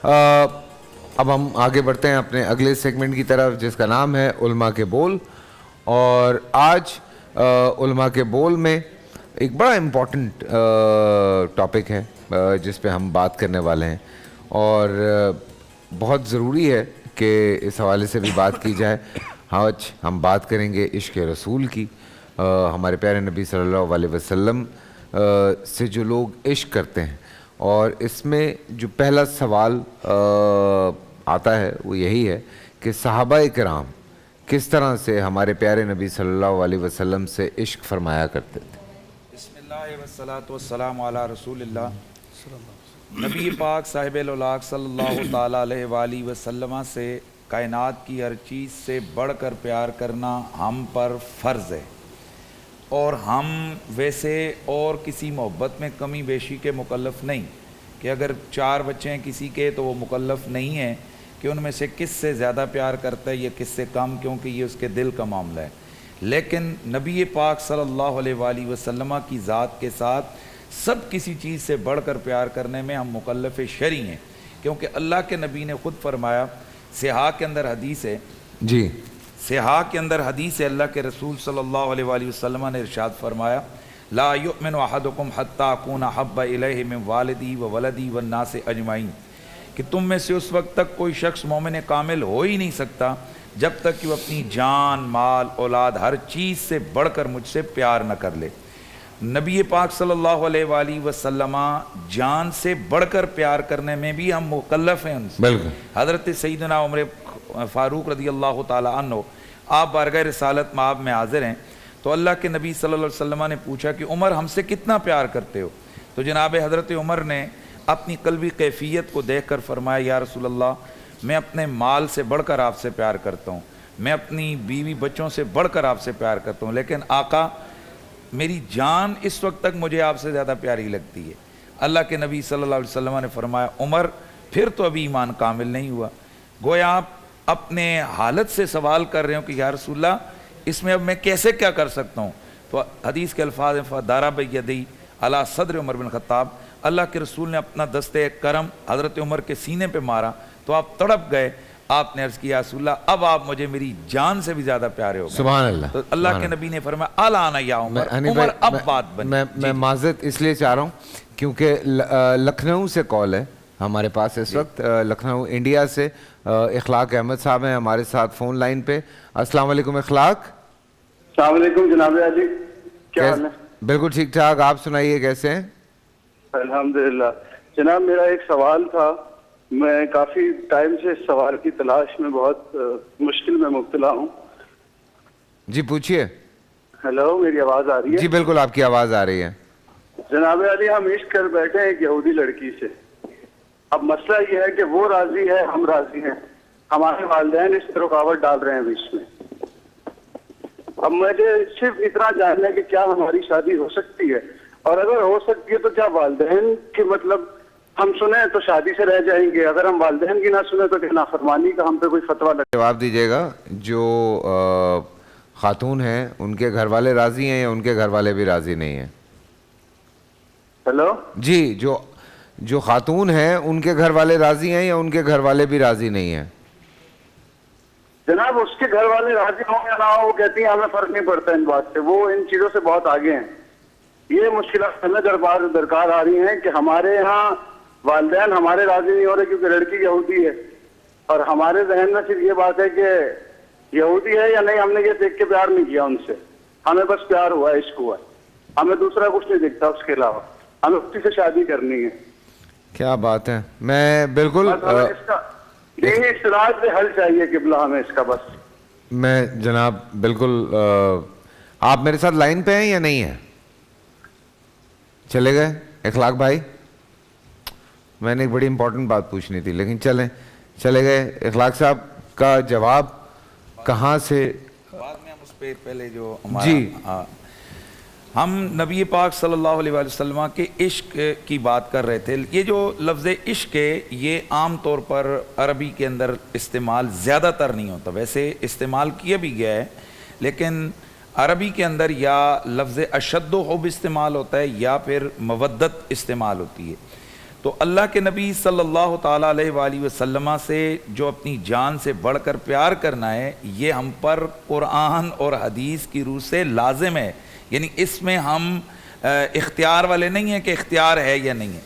اب ہم آگے بڑھتے ہیں اپنے اگلے سیگمنٹ کی طرف جس کا نام ہے علماء کے بول. اور آج علماء کے بول میں ایک بڑا امپورٹنٹ ٹاپک ہے جس پہ ہم بات کرنے والے ہیں اور بہت ضروری ہے کہ اس حوالے سے بھی بات کی جائے. آج ہم بات کریں گے عشق رسول کی. ہمارے پیارے نبی صلی اللہ علیہ وسلم سے جو لوگ عشق کرتے ہیں اور اس میں جو پہلا سوال آتا ہے وہ یہی ہے کہ صحابہ کرام کس طرح سے ہمارے پیارے نبی صلی اللہ علیہ وسلم سے عشق فرمایا کرتے تھے. بسم اللہ والصلاۃ والسلام علی رسول اللہ. نبی پاک صاحب الاولاق صلی اللہ تعالیٰ علیہ وآلہ وسلم سے کائنات کی ہر چیز سے بڑھ کر پیار کرنا ہم پر فرض ہے اور ہم ویسے اور کسی محبت میں کمی بیشی کے مکلف نہیں کہ اگر 4 بچے ہیں کسی کے تو وہ مکلف نہیں ہے کہ ان میں سے کس سے زیادہ پیار کرتا ہے یا کس سے کم، کیونکہ یہ اس کے دل کا معاملہ ہے. لیکن نبی پاک صلی اللہ علیہ وآلہ وسلم کی ذات کے ساتھ سب کسی چیز سے بڑھ کر پیار کرنے میں ہم مکلف شرعی ہیں، کیونکہ اللہ کے نبی نے خود فرمایا، صحاح کے اندر حدیث ہے، جی صحاح کے اندر حدیث ہے، اللہ کے رسول صلی اللہ علیہ وآلہ وسلم نے ارشاد فرمایا، لا یؤمن احدکم حتی اکون احب الیہ من والدی و ولدی والناس اجمعین، کہ تم میں سے اس وقت تک کوئی شخص مومن کامل ہو ہی نہیں سکتا جب تک کہ وہ اپنی جان، مال، اولاد، ہر چیز سے بڑھ کر مجھ سے پیار نہ کر لے. نبی پاک صلی اللہ علیہ وآلہ وسلم جان سے بڑھ کر پیار کرنے میں بھی ہم مکلف ہیں ان سے. بالکل. حضرت سیدنا عمر فاروق رضی اللہ تعالی عنہ آپ بارگاہ رسالت مآب میں حاضر ہیں تو اللہ کے نبی صلی اللہ علیہ وسلم نے پوچھا کہ عمر ہم سے کتنا پیار کرتے ہو؟ تو جناب حضرت عمر نے اپنی قلبی کیفیت کو دیکھ کر فرمایا، یا رسول اللہ میں اپنے مال سے بڑھ کر آپ سے پیار کرتا ہوں، میں اپنی بیوی بچوں سے بڑھ کر آپ سے پیار کرتا ہوں، لیکن آقا میری جان اس وقت تک مجھے آپ سے زیادہ پیاری لگتی ہے. اللہ کے نبی صلی اللہ علیہ وسلم نے فرمایا، عمر پھر تو ابھی ایمان کامل نہیں ہوا. گویا آپ اپنے حالت سے سوال کر رہے ہو کہ یا رسول اللہ اس میں اب میں کیسے کیا کر سکتا ہوں؟ تو حدیث کے الفاظ ہیں، فَدَارَ بِيَدِهِ عَلَى صَدْرِ عمر بن خطاب، اللہ کے رسول نے اپنا دستے کرم حضرت عمر کے سینے پہ مارا تو آپ تڑپ گئے. آپ نے عرض کیا، رسول اللہ اب آپ مجھے میری جان سے بھی زیادہ پیارے ہو گئے. سبحان اللہ. تو اللہ کے نبی نے فرمایا، الانا یا عمر، عمر اب بات بنی. میں معذرت اس لیے چاہ رہا ہوں کیونکہ لکھنؤ سے کال ہے ہمارے پاس اس وقت. لکھنؤ انڈیا سے اخلاق احمد صاحب ہیں ہمارے ساتھ فون لائن پہ. السلام علیکم اخلاق. السلام علیکم جناب علی، کیا حال ہے؟ بالکل ٹھیک ٹھاک، آپ سنائیے کیسے ہیں؟ الحمدللہ. جناب میرا ایک سوال تھا، میں کافی ٹائم سے اس سوال کی تلاش میں بہت مشکل میں مبتلا ہوں. جی پوچھیے. ہیلو، میری آواز آ رہی ہے؟ جی بالکل آپ کی آواز آ رہی ہے. جناب علی ہم عشق کر بیٹھے ہیں ایک یہودی لڑکی سے. اب مسئلہ یہ ہے کہ وہ راضی ہے، ہم راضی ہیں، ہمارے والدین اس پر رکاوٹ ڈال رہے ہیں بیچ میں. اب مجھے صرف اتنا جاننا ہے کہ کیا ہماری شادی ہو سکتی ہے، اور اگر ہو سکتی ہے تو کیا والدین کے مطلب ہم سنیں تو شادی سے رہ جائیں گے، اگر ہم والدین کی نہ سنیں تو کیا نافرمانی کا ہم پہ کوئی فتویٰ لگے؟ جواب دیجیے گا. جو خاتون ہیں ان کے گھر والے راضی ہیں یا ان کے گھر والے بھی راضی نہیں ہیں؟ ہیلو جی، جو خاتون ہیں ان کے گھر والے راضی ہیں یا ان کے گھر والے بھی راضی نہیں ہیں؟ جناب اس کے گھر والے راضی ہوں یا نہ ہو، وہ کہتی ہیں ہمیں فرق نہیں پڑتا ان بات سے، وہ ان چیزوں سے بہت آگے ہیں. یہ مشکلات ہمیں درکار آ رہی ہیں کہ ہمارے یہاں والدین ہمارے راضی نہیں ہو رہے کیونکہ لڑکی یہودی ہے، اور ہمارے ذہن میں صرف یہ بات ہے کہ یہودی ہے یا نہیں. ہم نے یہ دیکھ کے پیار نہیں کیا ان سے، ہمیں بس پیار ہوا ہے، عشق ہوا ہے، ہمیں دوسرا کچھ نہیں دکھتا اس کے علاوہ، ہمیں اسی سے شادی کرنی ہے. کیا بات ہے. میں بالکل یہی اصطلاح سے حل چاہیے قبلہ ہمیں اس کا. بس میں جناب بالکل آپ میرے ساتھ لائن پہ ہیں یا نہیں ہیں؟ چلے گئے اخلاق بھائی؟ میں نے ایک بڑی امپورٹنٹ بات پوچھنی تھی لیکن چلے گئے. اخلاق صاحب کا جواب کہاں سے؟ بعد میں ہم اس پہ پہلے جو ہمارا ہم نبی پاک صلی اللہ علیہ وسلم کے عشق کی بات کر رہے تھے. یہ جو لفظ عشق ہے یہ عام طور پر عربی کے اندر استعمال زیادہ تر نہیں ہوتا، ویسے استعمال کیا بھی گیا ہے لیکن عربی کے اندر یا لفظ اشد و حب استعمال ہوتا ہے یا پھر مودت استعمال ہوتی ہے. تو اللہ کے نبی صلی اللہ تعالیٰ علیہ وآلہ وسلم سے جو اپنی جان سے بڑھ کر پیار کرنا ہے، یہ ہم پر قرآن اور حدیث کی روح سے لازم ہے، یعنی اس میں ہم اختیار والے نہیں ہیں کہ اختیار ہے یا نہیں ہے۔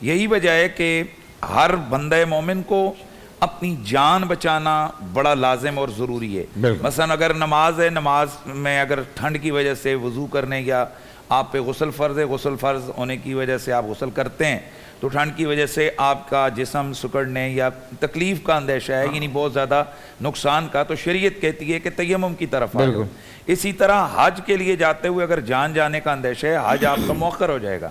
یہی وجہ ہے کہ ہر بندہ مومن کو اپنی جان بچانا بڑا لازم اور ضروری ہے۔ مثلا اگر نماز ہے، نماز میں اگر ٹھنڈ کی وجہ سے وضو کرنے یا آپ پہ غسل فرض ہے، غسل فرض ہونے کی وجہ سے آپ غسل کرتے ہیں تو ٹھنڈ کی وجہ سے آپ کا جسم سکڑنے یا تکلیف کا اندیشہ ہے، یعنی بہت زیادہ نقصان کا، تو شریعت کہتی ہے کہ تیمم کی طرف آ جاؤ۔ اسی طرح حج کے لیے جاتے ہوئے اگر جان جانے کا اندیشہ ہے، حج آپ کا مؤخر ہو جائے گا۔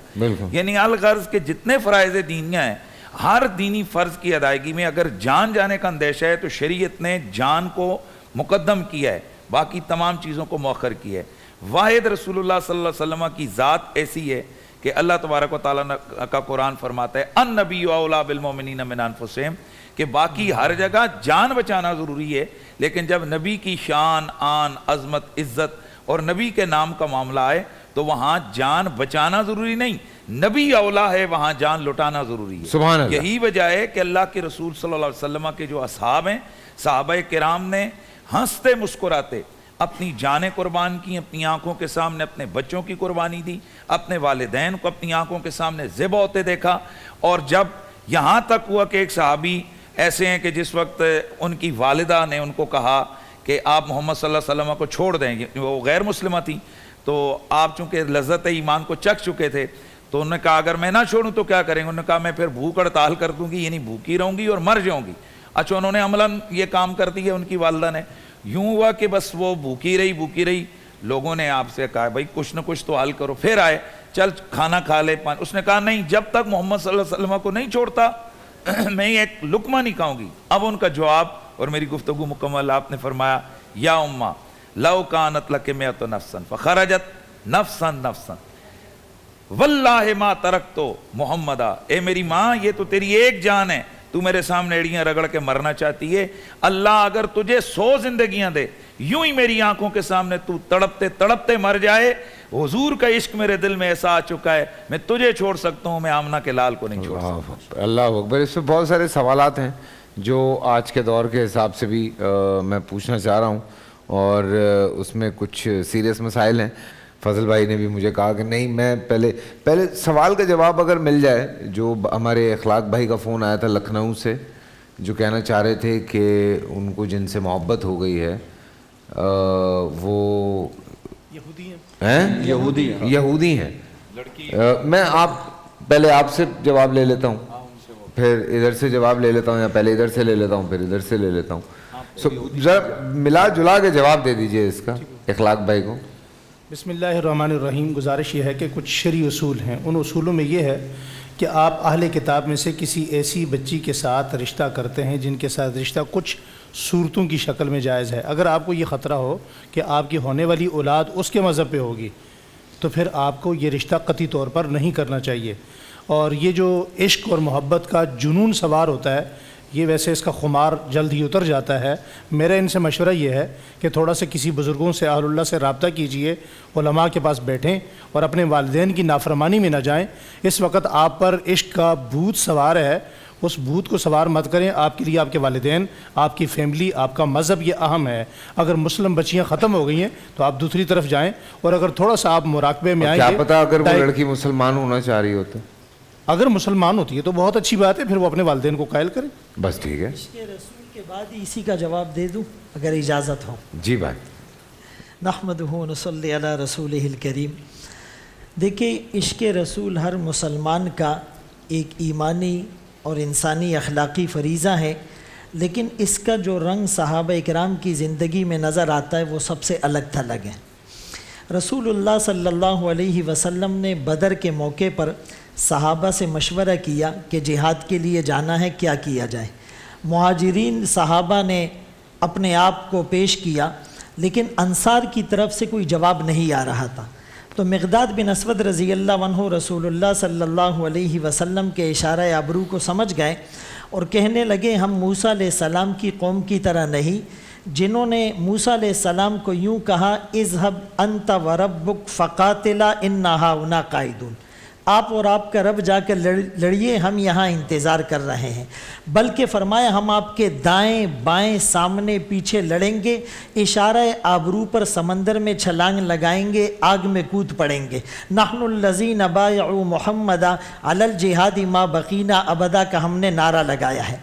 یعنی الغرض کے جتنے فرائض دینیہ ہیں، ہر دینی فرض کی ادائیگی میں اگر جان جانے کا اندیشہ ہے تو شریعت نے جان کو مقدم کیا ہے، باقی تمام چیزوں کو مؤخر کیا ہے۔ واحد رسول اللہ صلی اللہ علیہ وسلم کی ذات ایسی ہے کہ اللہ تبارک و تعالیٰ کا قرآن فرماتا ہے النبی اولیٰ بالمؤمنین من انفسہم، کہ باقی ہر جگہ جان بچانا ضروری ہے، لیکن جب نبی کی شان، آن، عظمت، عزت اور نبی کے نام کا معاملہ آئے تو وہاں جان بچانا ضروری نہیں، نبی اولیٰ ہے، وہاں جان لٹانا ضروری ہے۔ سبحان اللہ۔ یہی وجہ ہے کہ اللہ کے رسول صلی اللہ علیہ وسلم کے جو اصحاب ہیں، صحابہ کرام نے ہنستے مسکراتے اپنی جانیں قربان کی، اپنی آنکھوں کے سامنے اپنے بچوں کی قربانی دی، اپنے والدین کو اپنی آنکھوں کے سامنے ذبح ہوتے دیکھا، اور جب یہاں تک ہوا کہ ایک صحابی ایسے ہیں کہ جس وقت ان کی والدہ نے ان کو کہا کہ آپ محمد صلی اللہ علیہ وسلم کو چھوڑ دیں، وہ غیر مسلمہ تھی، تو آپ چونکہ لذت ایمان کو چکھ چکے تھے تو انہوں نے کہا اگر میں نہ چھوڑوں تو کیا کریں گے؟ انہوں نے کہا میں پھر بھوک ہڑتال کر دوں گی، یعنی بھوکی رہوں گی اور مر جاؤں گی۔ اچھا، انہوں نے عملاً یہ کام کر دیا ان کی والدہ نے۔ یوں ہوا کہ بس وہ بھوکی رہی، لوگوں نے آپ سے کہا بھائی کچھ نہ کچھ تو حل کرو، پھر آئے چل کھانا کھا لے، اس نے کہا نہیں، جب تک محمد صلی اللہ علیہ وسلم کو نہیں چھوڑتا میں ایک لقمہ نہیں کھاؤں گی۔ اب ان کا جواب اور میری گفتگو مکمل، آپ نے فرمایا یا اماں لو کانت لک مئۃ نفس فخرجت نفسا واللہ ما ترکتو محمدا، اے میری ماں یہ تو تیری ایک جان ہے، تو میرے سامنے ایڑیاں رگڑ کے مرنا چاہتی ہے، اللہ اگر تجھے 100 زندگیاں دے، یوں ہی میری آنکھوں کے سامنے تو تڑپتے تڑپتے مر جائے، حضور کا عشق میرے دل میں ایسا آ چکا ہے، میں تجھے چھوڑ سکتا ہوں، میں آمنہ کے لال کو نہیں چھوڑ سکتا۔ اللہ اکبر۔ اس میں بہت سارے سوالات ہیں جو آج کے دور کے حساب سے بھی میں پوچھنا چاہ رہا ہوں، اور اس میں کچھ سیریس مسائل ہیں۔ فضل بھائی نے بھی مجھے کہا کہ نہیں، میں پہلے سوال کا جواب اگر مل جائے، جو ہمارے اخلاق بھائی کا فون آیا تھا لکھنؤ سے، جو کہنا چاہ رہے تھے کہ ان کو جن سے محبت ہو گئی ہے وہ یہودی ہیں۔ میں پہلے آپ سے جواب لے لیتا ہوں، پھر ادھر سے جواب لے لیتا ہوں، یا پہلے ادھر سے لے لیتا ہوں پھر ادھر سے لے لیتا ہوں۔ ذرا ملا جلا کے جواب دے دیجئے اس کا اخلاق بھائی کو۔ بسم اللہ الرحمن الرحیم۔ گزارش یہ ہے کہ کچھ شرعی اصول ہیں، ان اصولوں میں یہ ہے کہ آپ اہل کتاب میں سے کسی ایسی بچی کے ساتھ رشتہ کرتے ہیں جن کے ساتھ رشتہ کچھ صورتوں کی شکل میں جائز ہے۔ اگر آپ کو یہ خطرہ ہو کہ آپ کی ہونے والی اولاد اس کے مذہب پہ ہوگی تو پھر آپ کو یہ رشتہ قطعی طور پر نہیں کرنا چاہیے۔ اور یہ جو عشق اور محبت کا جنون سوار ہوتا ہے، یہ ویسے اس کا خمار جلد ہی اتر جاتا ہے۔ میرا ان سے مشورہ یہ ہے کہ تھوڑا سا کسی بزرگوں سے، اہل اللہ سے رابطہ کیجئے، علماء کے پاس بیٹھیں اور اپنے والدین کی نافرمانی میں نہ جائیں۔ اس وقت آپ پر عشق کا بھوت سوار ہے، اس بھوت کو سوار مت کریں۔ آپ کے لیے آپ کے والدین، آپ کی فیملی، آپ کا مذہب یہ اہم ہے۔ اگر مسلم بچیاں ختم ہو گئی ہیں تو آپ دوسری طرف جائیں، اور اگر تھوڑا سا آپ مراقبے میں آئیں گے، کیا پتہ اگر وہ لڑکی مسلمان ہونا چاہ رہی ہوتا، اگر مسلمان ہوتی ہے تو بہت اچھی بات ہے، پھر وہ اپنے والدین کو قائل کریں۔ بس ٹھیک ہے۔ عشق رسول کے بعد ہی اسی کا جواب دے دوں اگر اجازت ہو؟ جی بھائی۔ نحمدہ و نصلی علی رسولہ الکریم۔ دیکھیں، عشق رسول ہر مسلمان کا ایک ایمانی اور انسانی اخلاقی فریضہ ہے، لیکن اس کا جو رنگ صحابہ کرام کی زندگی میں نظر آتا ہے وہ سب سے الگ تھلگ ہے۔ رسول اللہ صلی اللہ علیہ وسلم نے بدر کے موقع پر صحابہ سے مشورہ کیا کہ جہاد کے لیے جانا ہے، کیا کیا جائے۔ مہاجرین صحابہ نے اپنے آپ کو پیش کیا، لیکن انصار کی طرف سے کوئی جواب نہیں آ رہا تھا۔ تو مقداد بن اسود رضی اللہ عنہ رسول اللہ صلی اللہ علیہ وسلم کے اشارہ ابرو کو سمجھ گئے اور کہنے لگے ہم موسیٰ علیہ السلام کی قوم کی طرح نہیں، جنہوں نے موسیٰ علیہ السلام کو یوں کہا اذهب انت وربک فقاتلا انا ہاہنا قاعدون، آپ اور آپ کا رب جا کر لڑیے، ہم یہاں انتظار کر رہے ہیں۔ بلکہ فرمایا ہم آپ کے دائیں بائیں سامنے پیچھے لڑیں گے، اشارہ آبرو پر سمندر میں چھلانگ لگائیں گے، آگ میں کود پڑیں گے۔ نحن الذین بایعوا محمدا علی الجہاد ما بقینا ابدا کا ہم نے نعرہ لگایا ہے۔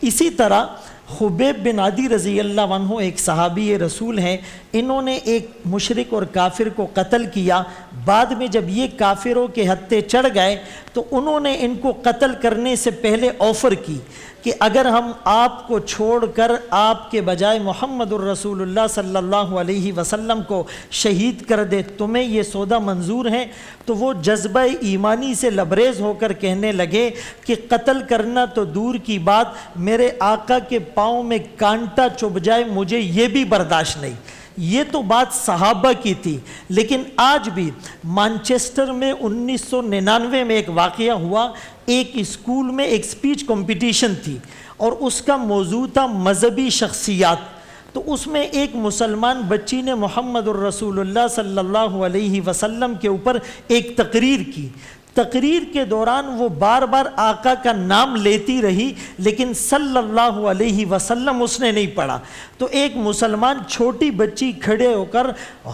اسی طرح خبیب بن عدی رضی اللہ عنہ ایک صحابی رسول ہیں، انہوں نے ایک مشرک اور کافر کو قتل کیا۔ بعد میں جب یہ کافروں کے ہتھے چڑھ گئے تو انہوں نے ان کو قتل کرنے سے پہلے آفر کی کہ اگر ہم آپ کو چھوڑ کر آپ کے بجائے محمد الرسول اللہ صلی اللہ علیہ وسلم کو شہید کر دے، تمہیں یہ سودا منظور ہے؟ تو وہ جذبہ ایمانی سے لبریز ہو کر کہنے لگے کہ قتل کرنا تو دور کی بات، میرے آقا کے پاؤں میں کانٹا چبھ جائے مجھے یہ بھی برداشت نہیں۔ یہ تو بات صحابہ کی تھی، لیکن آج بھی مانچسٹر میں 1999 میں ایک واقعہ ہوا۔ ایک اسکول میں ایک سپیچ کمپٹیشن تھی اور اس کا موضوع تھا مذہبی شخصیات۔ تو اس میں ایک مسلمان بچی نے محمد الرسول اللہ صلی اللہ علیہ وسلم کے اوپر ایک تقریر کی۔ تقریر کے دوران وہ بار بار آقا کا نام لیتی رہی، لیکن صلی اللہ علیہ وسلم اس نے نہیں پڑھا۔ تو ایک مسلمان چھوٹی بچی کھڑے ہو کر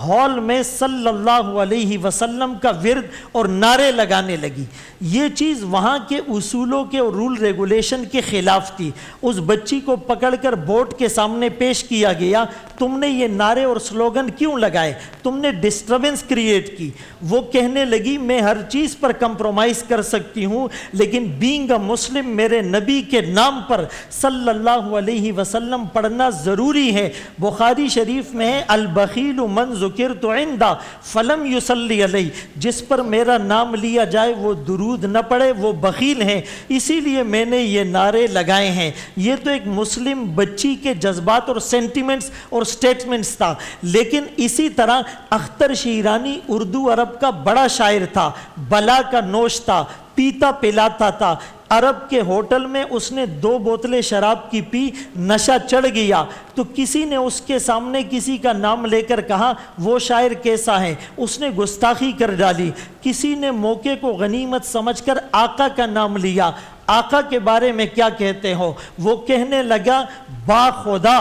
ہال میں صلی اللہ علیہ وسلم کا ورد اور نعرے لگانے لگی۔ یہ چیز وہاں کے اصولوں کے اور رول ریگولیشن کے خلاف تھی۔ اس بچی کو پکڑ کر بورڈ کے سامنے پیش کیا گیا، تم نے یہ نعرے اور سلوگن کیوں لگائے؟ تم نے ڈسٹربنس کریٹ کی۔ وہ کہنے لگی میں ہر چیز پر کمپرومائز کر سکتی ہوں، لیکن بینگ اے مسلم میرے نبی کے نام پر صلی اللہ علیہ وسلم پڑھنا ضروری ہے۔ بخاری شریف میں ہے البخیل من ذکرت عندہ فلم یصلی علیہ، جس پر میرا نام لیا جائے وہ درود نہ پڑھے وہ بخیل ہیں، اسی لیے میں نے یہ نعرے لگائے ہیں۔ یہ تو ایک مسلم بچی کے جذبات اور سینٹیمنٹس اور سٹیٹمنٹس تھا۔ لیکن اسی طرح اختر شیرانی اردو عرب کا بڑا شاعر تھا، بلا کا نوش تھا، پیتا پلاتا تھا۔ عرب کے ہوٹل میں اس نے 2 بوتلیں شراب کی پی، نشہ چڑھ گیا تو کسی نے اس کے سامنے کسی کا نام لے کر کہا وہ شاعر کیسا ہے، اس نے گستاخی کر ڈالی۔ کسی نے موقع کو غنیمت سمجھ کر آقا کا نام لیا، آقا کے بارے میں کیا کہتے ہو؟ وہ کہنے لگا با خدا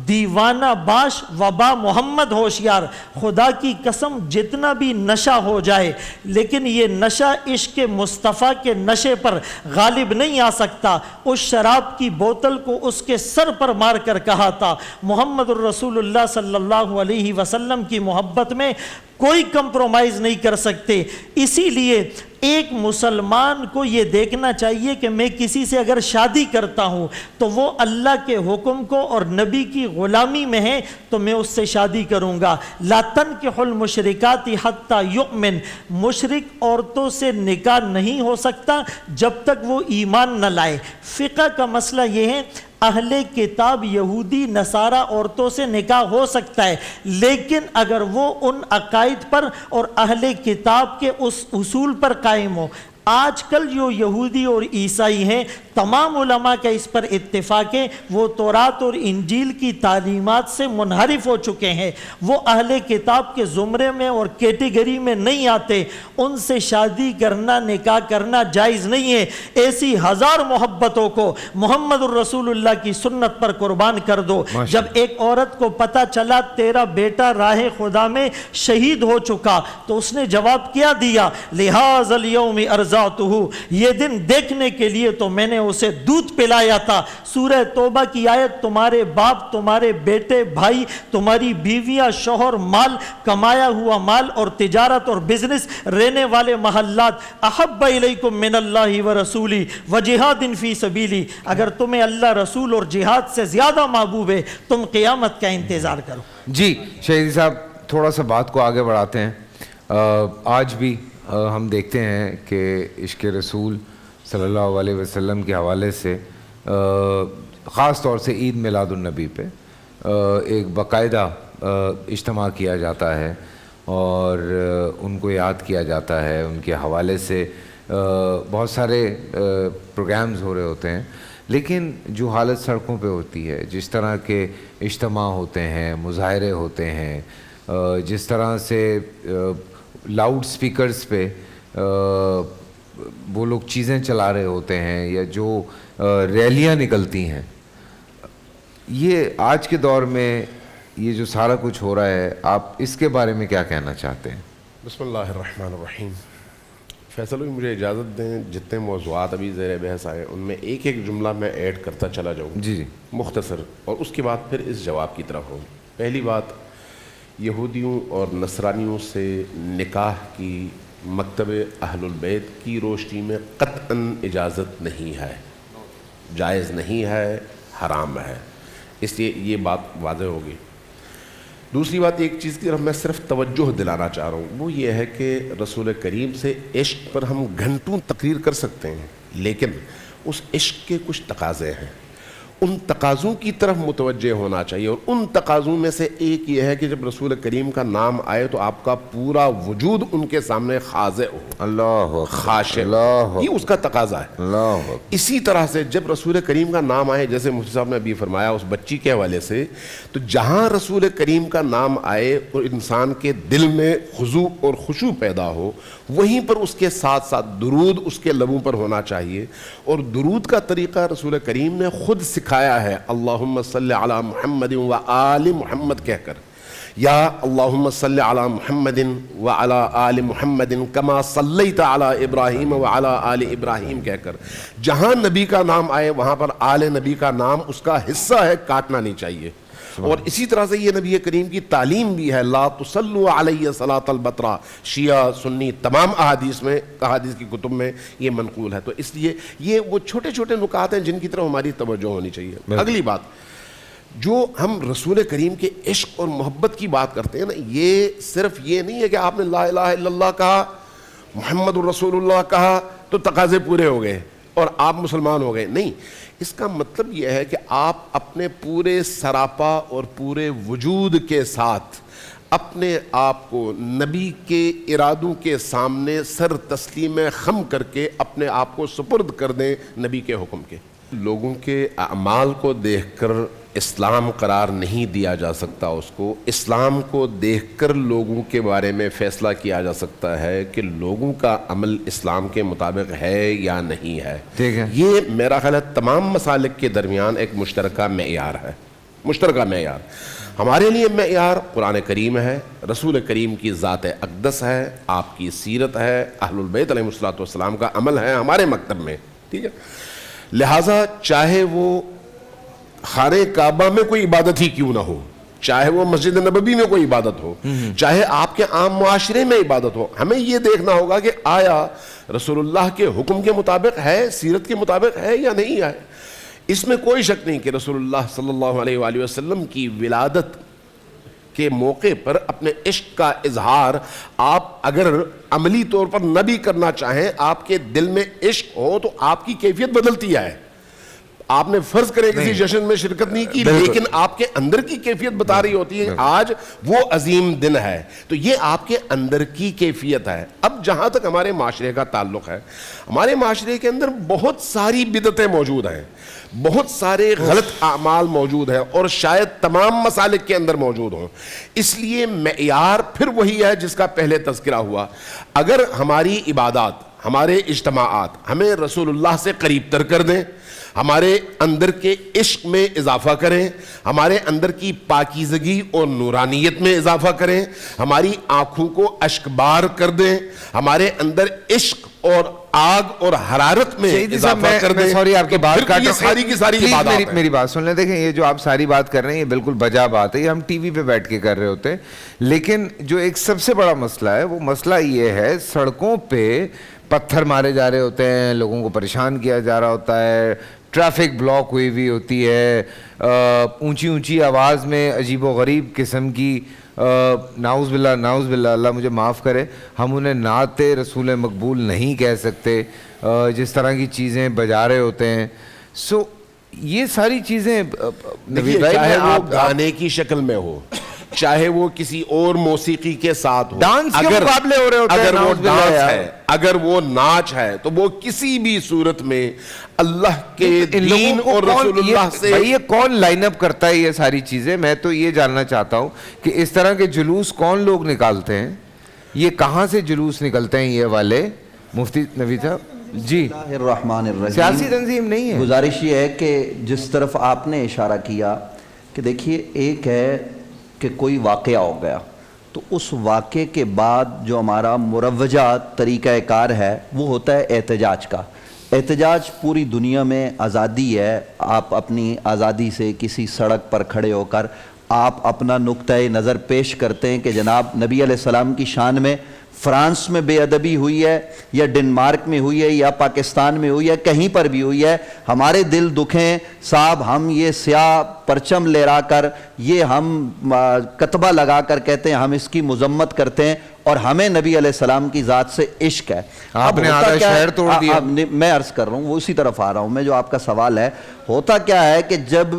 دیوانہ باش وبا محمد ہوشیار، خدا کی قسم جتنا بھی نشہ ہو جائے لیکن یہ نشہ عشق مصطفیٰ کے نشے پر غالب نہیں آ سکتا۔ اس شراب کی بوتل کو اس کے سر پر مار کر کہا تھا محمد الرسول اللہ صلی اللہ علیہ وسلم کی محبت میں کوئی کمپرومائز نہیں کر سکتے۔ اسی لیے ایک مسلمان کو یہ دیکھنا چاہیے کہ میں کسی سے اگر شادی کرتا ہوں تو وہ اللہ کے حکم کو اور نبی کی غلامی میں ہے تو میں اس سے شادی کروں گا۔ لا تنکحوا المشرکات حتی یؤمن، مشرک عورتوں سے نکاح نہیں ہو سکتا جب تک وہ ایمان نہ لائے۔ فقہ کا مسئلہ یہ ہے اہل کتاب یہودی نصارہ عورتوں سے نکاح ہو سکتا ہے، لیکن اگر وہ ان عقائد پر اور اہل کتاب کے اس اصول پر قائم ہو۔ آج کل جو یہودی اور عیسائی ہیں تمام علماء کا اس پر اتفاق ہے، وہ تورات اور انجیل کی تعلیمات سے منحرف ہو چکے ہیں، وہ اہل کتاب کے زمرے میں اور کیٹیگری میں نہیں آتے، ان سے شادی کرنا نکاح کرنا جائز نہیں ہے۔ ایسی ہزار محبتوں کو محمد الرسول اللہ کی سنت پر قربان کر دو۔ جب ایک عورت کو پتہ چلا تیرا بیٹا راہ خدا میں شہید ہو چکا تو اس نے جواب کیا دیا، لہذا اليوم ارزاقہ، یہ دن دیکھنے کے لیے تو میں نے اسے دودھ پلایا تھا۔ سورہ توبہ کی آیت تمہارے باپ تمہارے بیٹے بھائی تمہاری بیویاں شوہر مال کمایا ہوا مال اور تجارت اور بزنس رہنے والے محلات احب الیکم من اللہ ورسولی وجہاد فی سبیلی، اگر تمہیں اللہ رسول اور جہاد سے زیادہ محبوب ہے تم قیامت کا انتظار کرو۔ جی شہیدی صاحب تھوڑا سا بات کو آگے بڑھاتے ہیں۔ آج بھی ہم دیکھتے ہیں کہ عشق رسول صلی اللہ علیہ وسلم کے حوالے سے خاص طور سے عید میلاد النبی پہ ایک باقاعدہ اجتماع کیا جاتا ہے اور ان کو یاد کیا جاتا ہے، ان کے حوالے سے بہت سارے پروگرامز ہو رہے ہوتے ہیں، لیکن جو حالت سڑکوں پہ ہوتی ہے، جس طرح کے اجتماع ہوتے ہیں، مظاہرے ہوتے ہیں، جس طرح سے لاؤڈ سپیکرز پہ وہ لوگ چیزیں چلا رہے ہوتے ہیں یا جو ریلیاں نکلتی ہیں، یہ آج کے دور میں یہ جو سارا کچھ ہو رہا ہے، آپ اس کے بارے میں کیا کہنا چاہتے ہیں؟ بسم اللہ الرحمن الرحیم۔ فیصل بھائی مجھے اجازت دیں، جتنے موضوعات ابھی زیر بحث آئے ان میں ایک ایک جملہ میں ایڈ کرتا چلا جاؤں، جی مختصر، اور اس کے بعد پھر اس جواب کی طرف ہوں۔ پہلی بات، یہودیوں اور نصرانیوں سے نکاح کی مکتب اہل البیت کی روشنی میں قطعاً اجازت نہیں ہے، جائز نہیں ہے، حرام ہے، اس لیے یہ بات واضح ہوگی۔ دوسری بات، ایک چیز کی طرف میں صرف توجہ دلانا چاہ رہا ہوں، وہ یہ ہے کہ رسول کریم سے عشق پر ہم گھنٹوں تقریر کر سکتے ہیں، لیکن اس عشق کے کچھ تقاضے ہیں، ان تقاضوں کی طرف متوجہ ہونا چاہیے، اور ان تقاضوں میں سے ایک یہ ہے کہ جب رسول کریم کا نام آئے تو آپ کا پورا وجود ان کے سامنے خاضع ہو، اللہ خاشع، اللہ، یہ اس کا تقاضا ہے۔ اللہ، اسی طرح سے جب رسول کریم کا نام آئے، جیسے مفتی صاحب نے ابھی فرمایا اس بچی کے حوالے سے، تو جہاں رسول کریم کا نام آئے اور انسان کے دل میں خضوع اور خشوع پیدا ہو، وہیں پر اس کے ساتھ ساتھ درود اس کے لبوں پر ہونا چاہیے، اور درود کا طریقہ رسول کریم نے خود سکھایا ہے، اللہم صلی علی محمد و آل محمد کہہ کر، یا اللہم صلی علی محمد و علی آل محمد کما صلیت علی ابراہیم و علی آل ابراہیم کہہ کر، جہاں نبی کا نام آئے وہاں پر آل نبی کا نام اس کا حصہ ہے، کاٹنا نہیں چاہیے۔ اور اسی طرح سے یہ نبی کریم کی تعلیم بھی ہے، لا تصلوا علی صلاۃ البترا، شیعہ سنی تمام احادیث میں، احادیث کی کتب میں یہ منقول ہے۔ تو اس لیے یہ وہ چھوٹے چھوٹے نکات ہیں جن کی طرف ہماری توجہ ہونی چاہیے۔ اگلی بات، جو ہم رسول کریم کے عشق اور محبت کی بات کرتے ہیں نا، یہ صرف یہ نہیں ہے کہ آپ نے لا الہ الا اللہ کہا، محمد الرسول اللہ کہا تو تقاضے پورے ہو گئے اور آپ مسلمان ہو گئے، نہیں، اس کا مطلب یہ ہے کہ آپ اپنے پورے سراپا اور پورے وجود کے ساتھ اپنے آپ کو نبی کے ارادوں کے سامنے سر تسلیم خم کر کے اپنے آپ کو سپرد کر دیں نبی کے حکم کے۔ لوگوں کے اعمال کو دیکھ کر اسلام قرار نہیں دیا جا سکتا، اس کو اسلام کو دیکھ کر لوگوں کے بارے میں فیصلہ کیا جا سکتا ہے کہ لوگوں کا عمل اسلام کے مطابق ہے یا نہیں ہے۔ ٹھیک ہے، یہ میرا خیال ہے تمام مسالک کے درمیان ایک مشترکہ معیار ہے، مشترکہ معیار۔ ہمارے لیے معیار قرآن کریم ہے، رسول کریم کی ذات اقدس ہے، آپ کی سیرت ہے، اہل البیت علیہ الصلوۃ والسلام کا عمل ہے ہمارے مکتب میں، ٹھیک ہے۔ لہٰذا چاہے وہ خانہ کعبہ میں کوئی عبادت ہی کیوں نہ ہو، چاہے وہ مسجد نبوی میں کوئی عبادت ہو، چاہے آپ کے عام معاشرے میں عبادت ہو، ہمیں یہ دیکھنا ہوگا کہ آیا رسول اللہ کے حکم کے مطابق ہے، سیرت کے مطابق ہے یا نہیں ہے۔ اس میں کوئی شک نہیں کہ رسول اللہ صلی اللہ علیہ وآلہ وسلم کی ولادت کے موقع پر اپنے عشق کا اظہار آپ اگر عملی طور پر نہ بھی کرنا چاہیں، آپ کے دل میں عشق ہو تو آپ کی کیفیت بدلتی ہے۔ آپ نے فرض کرے کسی جشن میں شرکت نہیں کی، لیکن آپ کے اندر کی کیفیت بتا رہی ہوتی ہے آج وہ عظیم دن ہے، تو یہ آپ کے اندر کی کیفیت ہے۔ اب جہاں تک ہمارے معاشرے کا تعلق ہے، ہمارے معاشرے کے اندر بہت ساری بدعتیں موجود ہیں، بہت سارے غلط اعمال موجود ہیں، اور شاید تمام مسالک کے اندر موجود ہوں۔ اس لیے معیار پھر وہی ہے جس کا پہلے تذکرہ ہوا۔ اگر ہماری عبادات، ہمارے اجتماعات ہمیں رسول اللہ سے قریب تر کر دیں، ہمارے اندر کے عشق میں اضافہ کریں، ہمارے اندر کی پاکیزگی اور نورانیت میں اضافہ کریں، ہماری آنکھوں کو اشکبار کر دیں، ہمارے اندر عشق اور آگ اور حرارت میں اضافہ کر دیں، سوری آپ کی بات کاٹ رہا ہوں، یہ ساری کی ساری عبادات ہیں۔ میری بات سن لیں، دیکھیں یہ جو آپ ساری بات کر رہے ہیں یہ بالکل بجا بات ہے، یہ ہم ٹی وی پہ بیٹھ کے کر رہے ہوتے ہیں، لیکن جو ایک سب سے بڑا مسئلہ ہے وہ مسئلہ یہ ہے، سڑکوں پہ پتھر مارے جا رہے ہوتے ہیں، لوگوں کو پریشان کیا جا رہا ہوتا ہے، ٹریفک بلاک ہوئی ہوتی ہے، اونچی اونچی آواز میں عجیب و غریب قسم کی، ناؤز باللہ اللہ مجھے معاف کرے، ہم انہیں نعت رسول مقبول نہیں کہہ سکتے، جس طرح کی چیزیں بجا رہے ہوتے ہیں۔ سو یہ ساری چیزیں چاہے وہ گانے کی شکل میں ہو، چاہے وہ کسی اور موسیقی کے ساتھ ہو، ڈانس کے مقابلے ہو رہے ہوتے ہیں، اگر وہ ڈانس ہے، اگر وہ ناچ ہے، تو وہ کسی بھی صورت میں اللہ کے دین اور رسول اللہ سے۔ یہ کون لائن اپ کرتا ہے یہ ساری چیزیں؟ میں تو یہ جاننا چاہتا ہوں کہ اس طرح کے جلوس کون لوگ نکالتے ہیں؟ یہ کہاں سے جلوس نکلتے ہیں یہ والے مفتی نوید صاحب؟ جی الرحمن الرحیم. سیاسی تنظیم نہیں ہے. گزارش یہ ہے کہ جس طرف آپ نے اشارہ کیا کہ دیکھیے ایک ہے کہ کوئی واقعہ ہو گیا تو اس واقعے کے بعد جو ہمارا مروجہ طریقہ کار ہے وہ ہوتا ہے احتجاج کا. احتجاج پوری دنیا میں آزادی ہے. آپ اپنی آزادی سے کسی سڑک پر کھڑے ہو کر آپ اپنا نقطۂ نظر پیش کرتے ہیں کہ جناب نبی علیہ السلام کی شان میں فرانس میں بے ادبی ہوئی ہے یا ڈنمارک میں ہوئی ہے یا پاکستان میں ہوئی ہے, کہیں پر بھی ہوئی ہے, ہمارے دل دکھیں صاحب. ہم یہ سیاہ پرچم لہرا کر, یہ ہم کتبہ لگا کر کہتے ہیں ہم اس کی مذمت کرتے ہیں اور ہمیں نبی علیہ السلام کی ذات سے عشق ہے. آپ نے آدھا شہر توڑ دیا. میں عرض کر رہا ہوں, وہ اسی طرف آ رہا ہوں میں جو آپ کا سوال ہے. ہوتا کیا ہے کہ جب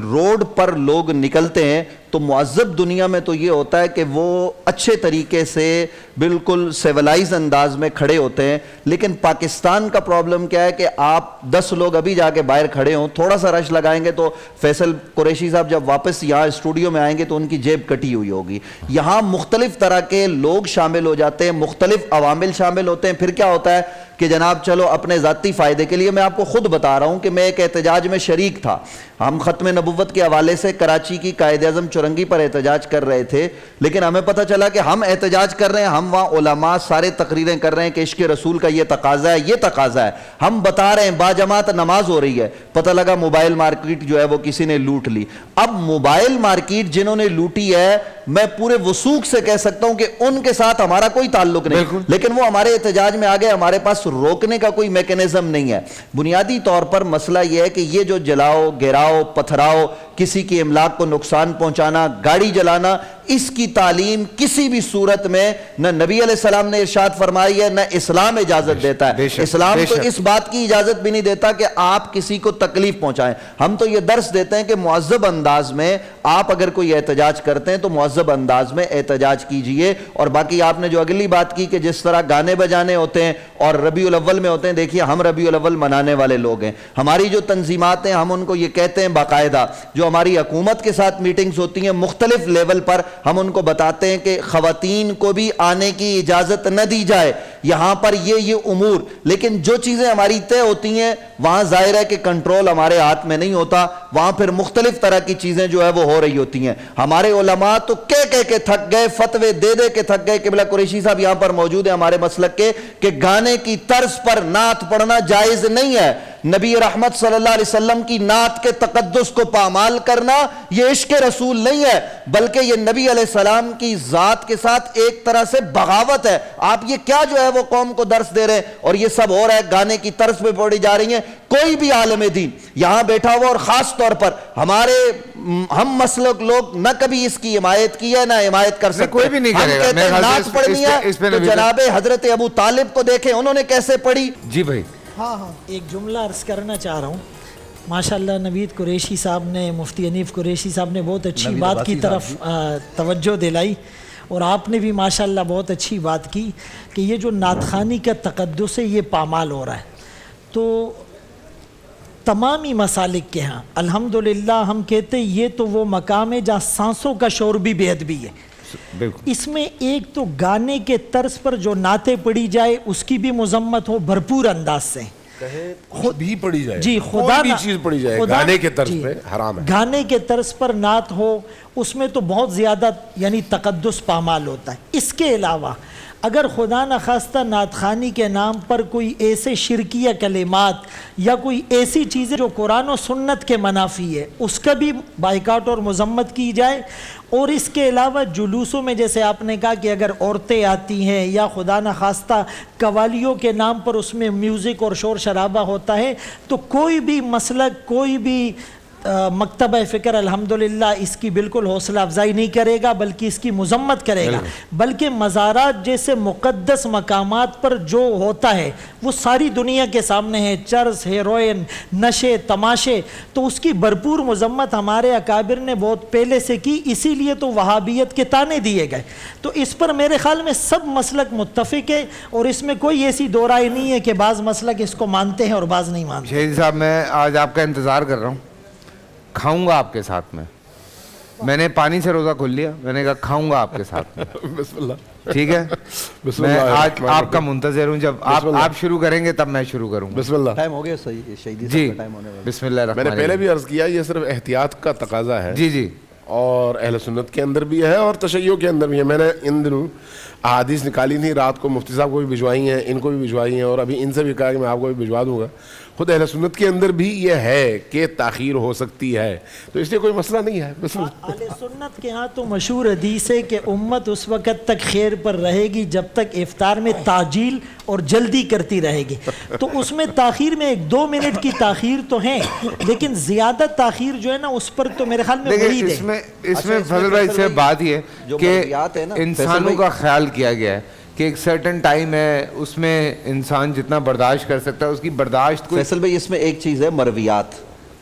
روڈ پر لوگ نکلتے ہیں تو معذب دنیا میں تو یہ ہوتا ہے کہ وہ اچھے طریقے سے بالکل سیولائز انداز میں کھڑے ہوتے ہیں, لیکن پاکستان کا پرابلم کیا ہے کہ آپ 10 لوگ ابھی جا کے باہر کھڑے ہوں, تھوڑا سا رش لگائیں گے تو فیصل قریشی صاحب جب واپس یہاں اسٹوڈیو میں آئیں گے تو ان کی جیب کٹی ہوئی ہوگی. یہاں مختلف طرح کے لوگ شامل ہو جاتے ہیں, مختلف عوامل شامل ہوتے ہیں. پھر کیا ہوتا ہے کہ جناب چلو اپنے ذاتی فائدے کے لیے, میں آپ کو خود بتا رہا ہوں کہ میں ایک احتجاج میں شریک تھا. ہم ختم نبوت کے حوالے سے کراچی کی قائد اعظم چورنگی پر احتجاج کر رہے تھے, لیکن ہمیں پتہ چلا کہ ہم احتجاج کر رہے ہیں, ہم وہاں علماء سارے تقریریں کر رہے ہیں کہ عشق رسول کا یہ تقاضا ہے, یہ تقاضا ہے, ہم بتا رہے ہیں با جماعت نماز ہو رہی ہے, پتہ لگا موبائل مارکیٹ جو ہے وہ کسی نے لوٹ لی. اب موبائل مارکیٹ جنہوں نے لوٹی ہے میں پورے وثوق سے کہہ سکتا ہوں کہ ان کے ساتھ ہمارا کوئی تعلق نہیں, لیکن وہ ہمارے احتجاج میں آگئے, ہمارے پاس روکنے کا کوئی میکنزم نہیں ہے. بنیادی طور پر مسئلہ یہ ہے کہ یہ جو جلاؤ گراؤ پتھراؤ, کسی کی املاک کو نقصان پہنچانا, گاڑی جلانا, اس کی تعلیم کسی بھی صورت میں نہ نبی علیہ السلام نے ارشاد فرمائی ہے نہ اسلام اجازت دیتا ہے. اسلام تو اس بات کی اجازت بھی نہیں دیتا کہ آپ کسی کو تکلیف پہنچائیں. ہم تو یہ درس دیتے ہیں کہ معذب انداز میں آپ اگر کوئی احتجاج کرتے ہیں تو معذب انداز میں احتجاج کیجئے. اور باقی آپ نے جو اگلی بات کی کہ جس طرح گانے بجانے ہوتے ہیں اور ربیع الاول میں ہوتے ہیں, دیکھیے ہم ربیع الاول منانے والے لوگ ہیں. ہماری جو تنظیمات ہیں ہم ان کو یہ کہتے ہیں باقاعدہ, جو ہماری حکومت کے ساتھ میٹنگز ہوتی ہیں مختلف لیول پر, ہم ان کو بتاتے ہیں کہ خواتین کو بھی آنے کی اجازت نہ دی جائے یہاں پر, یہ امور. لیکن جو چیزیں ہماری طے ہوتی ہیں وہاں ظاہر ہے کہ کنٹرول ہمارے ہاتھ میں نہیں ہوتا, وہاں پھر مختلف طرح کی چیزیں جو ہے وہ ہو رہی ہوتی ہیں. ہمارے علماء تو کہہ کے تھک گئے, فتوے دے کے تھک گئے. قبلہ قریشی صاحب یہاں پر موجود ہیں ہمارے مسلک کے, کہ گانے کی طرز پر نعت پڑھنا جائز نہیں ہے. نبی رحمت صلی اللہ علیہ وسلم کی نعت کے تقدس کو پامال کرنا یہ عشق رسول نہیں ہے, بلکہ یہ نبی علیہ السلام کی ذات کے ساتھ ایک طرح سے بغاوت ہے. آپ یہ کیا جو ہے وہ قوم کو درس دے رہے ہیں, اور یہ سب ہو رہا ہے گانے کی طرز پہ پڑھی جا رہی ہیں. کوئی بھی عالم دین یہاں بیٹھا ہوا, اور خاص طور پر ہمارے ہم مسلک لوگ, نہ کبھی اس کی حمایت کی ہے نہ حمایت کر سکتے. کوئی بھی نہیں کرے گا. نعت پڑھنی ہے تو جناب حضرت ابو طالب کو دیکھیں انہوں نے کیسے پڑھی. جی بھائی, ہاں ایک جملہ عرض کرنا چاہ رہا ہوں. ماشاءاللہ نوید قریشی صاحب نے, مفتی حنیف قریشی صاحب نے بہت اچھی بات کی طرف توجہ دلائی, اور آپ نے بھی ماشاءاللہ بہت اچھی بات کی کہ یہ جو نعت خوانی کا تقدس ہے یہ پامال ہو رہا ہے. تو تمامی مسالک کے ہاں الحمدللہ ہم کہتے ہیں یہ تو وہ مقام ہے جہاں سانسوں کا شور بھی بے ادبی ہے. اس میں ایک تو گانے کے طرز پر جو نعتیں پڑھی جائے اس کی بھی مذمت ہو بھرپور انداز سے, خود بھی پڑھی جائے, جی خدا بھی چیز پڑھی جائے گانے کے طرز پہ حرام ہے. گانے کے طرز پر نعت ہو اس میں تو بہت زیادہ یعنی تقدس پامال ہوتا ہے. اس کے علاوہ اگر خدا نخواستہ نعت خوانی کے نام پر کوئی ایسے شرکیہ کلمات یا کوئی ایسی چیزیں جو قرآن و سنت کے منافی ہے اس کا بھی بائیکاٹ اور مذمت کی جائے. اور اس کے علاوہ جلوسوں میں جیسے آپ نے کہا کہ اگر عورتیں آتی ہیں یا خدا نخواستہ قوالیوں کے نام پر اس میں میوزک اور شور شرابہ ہوتا ہے, تو کوئی بھی مسلک کوئی بھی مکتبہ فکر الحمدللہ اس کی بالکل حوصلہ افزائی نہیں کرے گا بلکہ اس کی مذمت کرے گا. بلکہ مزارات جیسے مقدس مقامات پر جو ہوتا ہے وہ ساری دنیا کے سامنے ہے, چرس, ہیروئن, نشے, تماشے, تو اس کی بھرپور مذمت ہمارے اکابر نے بہت پہلے سے کی. اسی لیے تو وہابیت کے تانے دیے گئے. تو اس پر میرے خیال میں سب مسلک متفق ہے, اور اس میں کوئی ایسی دو رائے نہیں ہے کہ بعض مسلک اس کو مانتے ہیں اور بعض نہیں مانتے. شہید صاحب میں آج آپ کا انتظار کر رہا ہوں, کھاؤں گا آپ کے ساتھ میں. میں نے پانی سے روزہ کھول لیا, میں نے کہا کھاؤں گا آپ کے ساتھ. بسم اللہ. ٹھیک ہے, بسم میں اللہ آج آپ کا منتظر ہوں, جب آپ شروع کریں گے تب میں شروع کروں گا. بسم اللہ. ٹائم ہو گیا صحیح, شہیدی جی صاحب کا ٹائم ہونے والا. بسم اللہ الرحمن میں نے الرحیم. پہلے بھی عرض کیا یہ صرف احتیاط کا تقاضا ہے. جی جی اور اہل سنت کے اندر بھی ہے اور تشیع کے اندر بھی ہے. میں نے ان دنوں احادیث نکالی تھی, رات کو مفتی صاحب کو بھی بھجوائی ہیں, ان کو بھی بھجوائی ہیں, اور ابھی ان سے بھی کہا کہ میں آپ کو بھی بھجوا دوں گا. خود اہل سنت کے اندر بھی یہ ہے کہ تاخیر ہو سکتی ہے, تو اس لیے کوئی مسئلہ نہیں ہے. بس اہل سنت کے ہاں تو مشہور حدیث ہے کہ امت اس وقت تک خیر پر رہے گی جب تک افطار میں تعجیل اور جلدی کرتی رہے گی. تو اس میں تاخیر میں 1-2 منٹ کی تاخیر تو ہیں, لیکن زیادہ تاخیر جو ہے نا اس پر تو میرے خیال میں وعید دیکھیں ہے. اس میں فضل بھائی سے بات یہ جو کہ مرویات ہے نا, انسانوں کا خیال کیا گیا ہے کہ ایک سرٹن ٹائم ہے, اس میں انسان جتنا برداشت کر سکتا ہے اس کی برداشت کو. فیصل بھائی اس میں ایک چیز ہے, مرویات.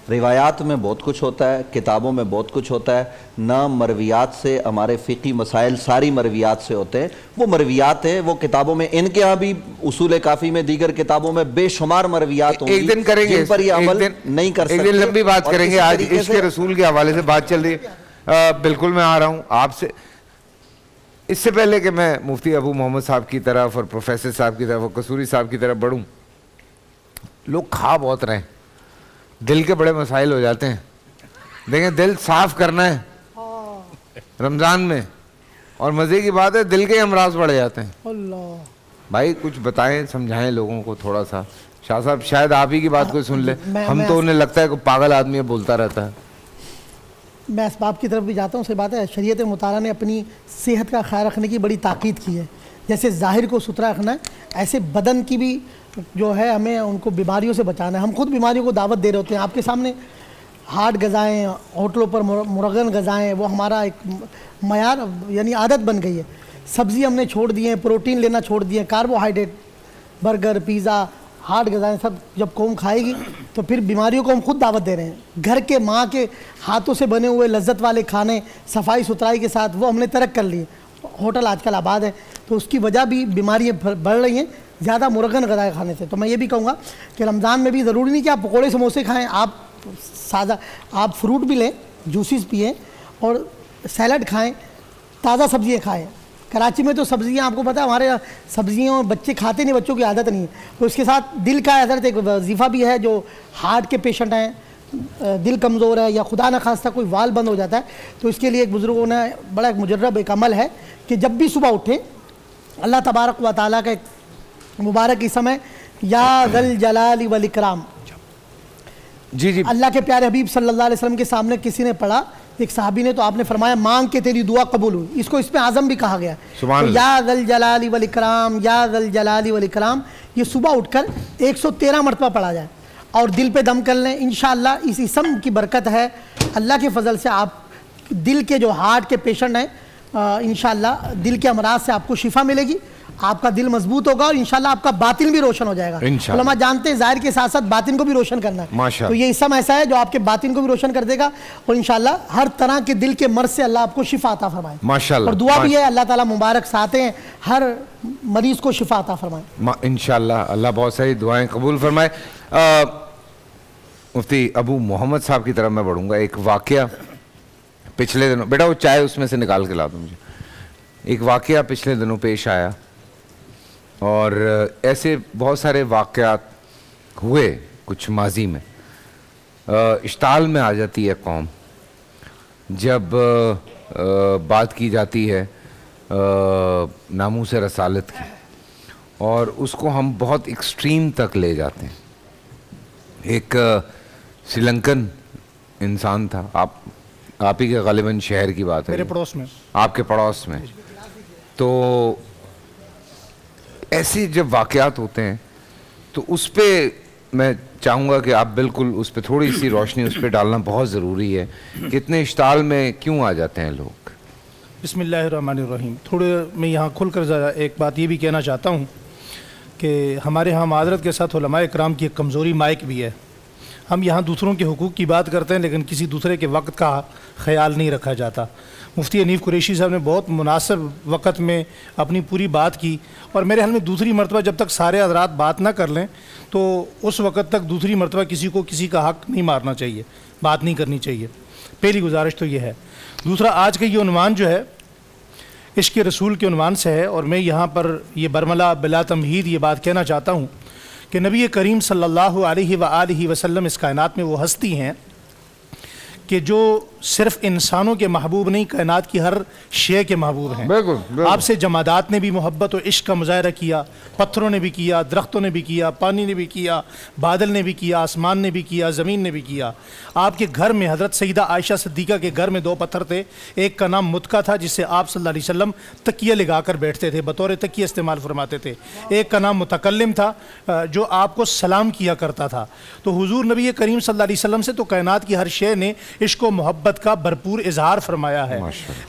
روایات میں بہت کچھ ہوتا ہے, کتابوں میں بہت کچھ ہوتا ہے. نہ مرویات سے ہمارے فقہی مسائل ساری مرویات سے ہوتے ہیں, وہ مرویات ہیں وہ کتابوں میں, ان کے ہاں بھی اصول کافی میں دیگر کتابوں میں بے شمار مرویات ہوں گی ایک دن کریں گے جن پر یہ عمل نہیں کر سکتے. ایک دن لمبی بات کریں گے. آج عشق رسول کے حوالے سے بات چل رہی ہے. بالکل میں آ رہا ہوں آپ سے. اس سے پہلے کہ میں مفتی ابو محمد صاحب کی طرف اور پروفیسر صاحب کی طرف اور قصوری صاحب کی طرف بڑھوں, لوگ کھا بہت رہے ہیں, دل کے بڑے مسائل ہو جاتے ہیں. دیکھیں دل صاف کرنا ہے رمضان میں, اور مزے کی بات ہے دل کے امراض بڑھ جاتے ہیں. بھائی کچھ بتائیں, سمجھائیں لوگوں کو تھوڑا سا. شاہ صاحب شاید آپ ہی کی بات کوئی سن لے, ہم تو انہیں لگتا ہے کہ پاگل آدمی ہے بولتا رہتا ہے. میں اسباب کی طرف بھی جاتا ہوں. صحیح بات ہے, شریعت مطالعہ نے اپنی صحت کا خیال رکھنے کی بڑی تاکید کی ہے. جیسے ظاہر کو ستھرا رکھنا ہے, ایسے بدن کی بھی جو ہے ہمیں ان کو بیماریوں سے بچانا ہے. ہم خود بیماریوں کو دعوت دے رہے ہوتے ہیں. آپ کے سامنے ہارڈ غذائیں, ہوٹلوں پر مرغن غذائیں, وہ ہمارا ایک معیار یعنی عادت بن گئی ہے. سبزی ہم نے چھوڑ دی ہیں, پروٹین لینا چھوڑ دیے, کاربوہائیڈریٹ, برگر, پیزا, ہارڈ غذائیں سب جب قوم کھائے گی تو پھر بیماریوں کو ہم خود دعوت دے رہے ہیں. گھر کے ماں کے ہاتھوں سے بنے ہوئے لذت والے کھانے صفائی ستھرائی کے ساتھ وہ ہم نے ترک کر لیے. ہوٹل آج کل آباد ہے, تو اس کی وجہ بھی بیماریاں بڑھ رہی ہیں زیادہ مرغن غذائیں کھانے سے. تو میں یہ بھی کہوں گا کہ رمضان میں بھی ضروری نہیں کہ آپ پکوڑے سموسے کھائیں, آپ سادہ آپ فروٹ بھی لیں, جوسز پئیں اور سیلڈ کھائیں, تازہ سبزیاں کھائیں. کراچی میں تو سبزیاں آپ کو پتہ ہے ہمارے سبزیاں بچے کھاتے نہیں, بچوں کی عادت نہیں ہے. تو اس کے ساتھ دل کا حضرت ایک وظیفہ بھی ہے, جو ہارٹ کے پیشنٹ ہیں, دل کمزور ہے یا خدا نخواستہ کوئی وال بند ہو جاتا ہے, تو اس کے لیے ایک بزرگوں نے بڑا ایک مجرب ایک عمل ہے کہ جب بھی صبح اٹھیں اللہ تبارک و تعالیٰ کا ایک مبارک اسم ہے یا ذل جلال والاکرام. جی جی اللہ کے پیارے حبیب صلی اللہ علیہ وسلم کے سامنے کسی نے پڑھا, ایک صحابی نے, تو آپ نے فرمایا مانگ کے تیری دعا قبول ہوئی. اس کو اس میں اعظم بھی کہا گیا. تو یا ذل جلال والاکرام, یا ذل جلال والاکرام, یہ صبح اٹھ کر 113 مرتبہ پڑھا جائے اور دل پہ دم کر لیں. انشاءاللہ اس اسم کی برکت ہے, اللہ کے فضل سے آپ دل کے جو ہارٹ کے پیشنٹ ہیں انشاءاللہ دل کے امراض سے آپ کو شفا ملے گی, آپ کا دل مضبوط ہوگا اور انشاءاللہ آپ کا باطن بھی روشن ہو جائے گا. علماء جانتے ہیں ظاہر کے ساتھ ساتھ باطن کو بھی روشن کرنا ہے, تو یہ اسم ایسا ہے جو آپ کے باطن کو بھی روشن کر دے گا اور انشاءاللہ ہر طرح کے دل کے مرض سے اللہ آپ کو شفا عطا فرمائے. ماشاءاللہ. اور دعا بھی ہے اللہ تعالیٰ مبارک ساتھ ہیں, ہر مریض کو شفا عطا فرمائے انشاءاللہ. اللہ بہت ساری دعائیں قبول فرمائے. مفتی ابو محمد صاحب کی طرف میں بڑھوں گا. ایک واقعہ پچھلے دنوں, بیٹا وہ چائے اس میں سے نکال کے لا دو مجھے. ایک واقعہ پچھلے دنوں پیش آیا, اور ایسے بہت سارے واقعات ہوئے کچھ ماضی میں. اشتعال میں آ جاتی ہے قوم جب بات کی جاتی ہے ناموس رسالت کی, اور اس کو ہم بہت ایکسٹریم تک لے جاتے ہیں. ایک سری لنکن انسان تھا, آپ ہی کے غالباً شہر کی بات ہے, میرے پڑوس میں, آپ کے پڑوس میں. تو ایسے جب واقعات ہوتے ہیں تو اس پہ میں چاہوں گا کہ آپ بالکل اس پہ تھوڑی سی روشنی اس پہ ڈالنا بہت ضروری ہے کہ اتنے اشتعال میں کیوں آ جاتے ہیں لوگ. بسم اللہ الرحمن الرحیم. تھوڑے میں یہاں کھل کر ذرا ایک بات یہ بھی کہنا چاہتا ہوں کہ ہمارے ہاں معذرت کے ساتھ علماء اکرام کی ایک کمزوری مائک بھی ہے. ہم یہاں دوسروں کے حقوق کی بات کرتے ہیں لیکن کسی دوسرے کے وقت کا خیال نہیں رکھا جاتا۔ مفتی حنیف قریشی صاحب نے بہت مناسب وقت میں اپنی پوری بات کی، اور میرے حال میں دوسری مرتبہ جب تک سارے حضرات بات نہ کر لیں تو اس وقت تک دوسری مرتبہ کسی کو کسی کا حق نہیں مارنا چاہیے، بات نہیں کرنی چاہیے۔ پہلی گزارش تو یہ ہے۔ دوسرا، آج کا یہ عنوان جو ہے عشق رسول کے عنوان سے ہے، اور میں یہاں پر یہ برملا بلا تمہید یہ بات کہنا چاہتا ہوں کہ نبی کریم صلی اللہ علیہ وآلہ وسلم اس کائنات میں وہ ہستی ہیں کہ جو صرف انسانوں کے محبوب نہیں، کائنات کی ہر شے کے محبوب ہیں۔ بالکل۔ آپ سے جمادات نے بھی محبت و عشق کا مظاہرہ کیا، پتھروں نے بھی کیا، درختوں نے بھی کیا، پانی نے بھی کیا، بادل نے بھی کیا، آسمان نے بھی کیا، زمین نے بھی کیا۔ آپ کے گھر میں حضرت سیدہ عائشہ صدیقہ کے گھر میں 2 پتھر تھے، ایک کا نام متکا تھا جس سے آپ صلی اللہ علیہ وسلم تکیہ لگا کر بیٹھتے تھے، بطور تکیہ استعمال فرماتے تھے، ایک کا نام متکلم تھا جو آپ کو سلام کیا کرتا تھا۔ تو حضور نبی کریم صلی اللہ علیہ وسلم سے تو کائنات کی ہر شے نے عشق و محبت کا بھرپور اظہار فرمایا ہے،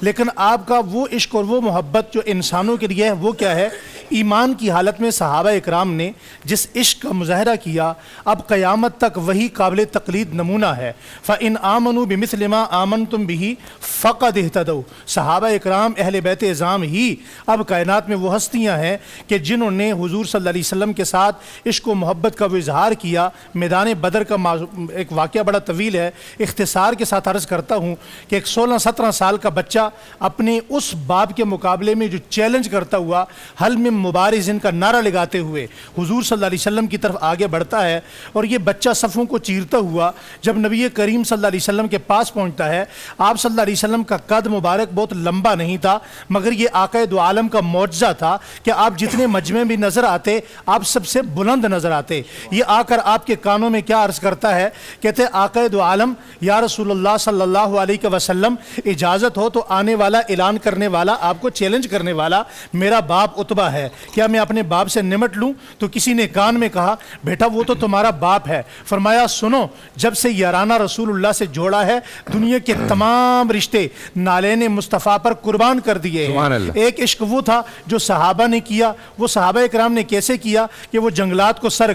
لیکن آپ کا وہ عشق اور وہ محبت جو انسانوں کے لیے ہے وہ کیا ہے؟ ایمان کی حالت میں صحابہ اکرام نے جس عشق کا مظاہرہ کیا، اب قیامت تک وہی قابل تقلید نمونہ ہے۔ فَإِنْ آمَنُوا بِمِثْلِ مَا آمَنْتُمْ بِهِ فَقَدْ اهْتَدَوْا۔ صحابہ اکرام اہل بیت اعظام ہی اب کائنات میں وہ ہستیاں ہیں کہ جنہوں نے حضور صلی اللہ علیہ وسلم کے ساتھ عشق و محبت کا وہ اظہار کیا۔ میدان بدر کا ایک واقعہ بڑا طویل ہے، اختصار کے ساتھ عرض کرتا ہوں کہ ایک 16-17 سال کا بچہ اپنے اس باپ کے مقابلے میں جو چیلنج کرتا ہوا حل میں مبارزن کا نعرہ لگاتے ہوئے حضور صلی اللہ علیہ وسلم کی طرف آگے بڑھتا ہے، اور یہ بچہ صفوں کو چیرتا ہوا جب نبی کریم صلی اللہ علیہ وسلم کے پاس پہنچتا ہے، آپ صلی اللہ علیہ وسلم کا قد مبارک بہت لمبا نہیں تھا، مگر یہ آقا دو عالم کا معجزہ تھا کہ آپ جتنے مجمع میں نظر آتے آپ سب سے بلند نظر آتے۔ یہ آ کر آپ کے کانوں میں کیا عرض کرتا ہے؟ کہتے آقا دو عالم یا رسول اللہ صلی اللہ علیہ وسلم، اجازت ہو تو آنے والا اعلان کرنے والا، آپ کو چیلنج کرنے والا میرا باپ عتبہ ہے، کیا میں اپنے باپ سے نمٹ لوں؟ تو کسی نے کان میں کہا بیٹا وہ تو تمہارا باپ ہے۔ فرمایا سنو، جب سے یارانہ رسول اللہ سے جوڑا ہے دنیا کے تمام رشتے نالین مصطفیٰ پر قربان کر دیے ہیں۔ ایک عشق وہ تھا جو صحابہ نے کیا، وہ صحابہ اکرام نے کیسے کیا کہ وہ جنگلات کو سر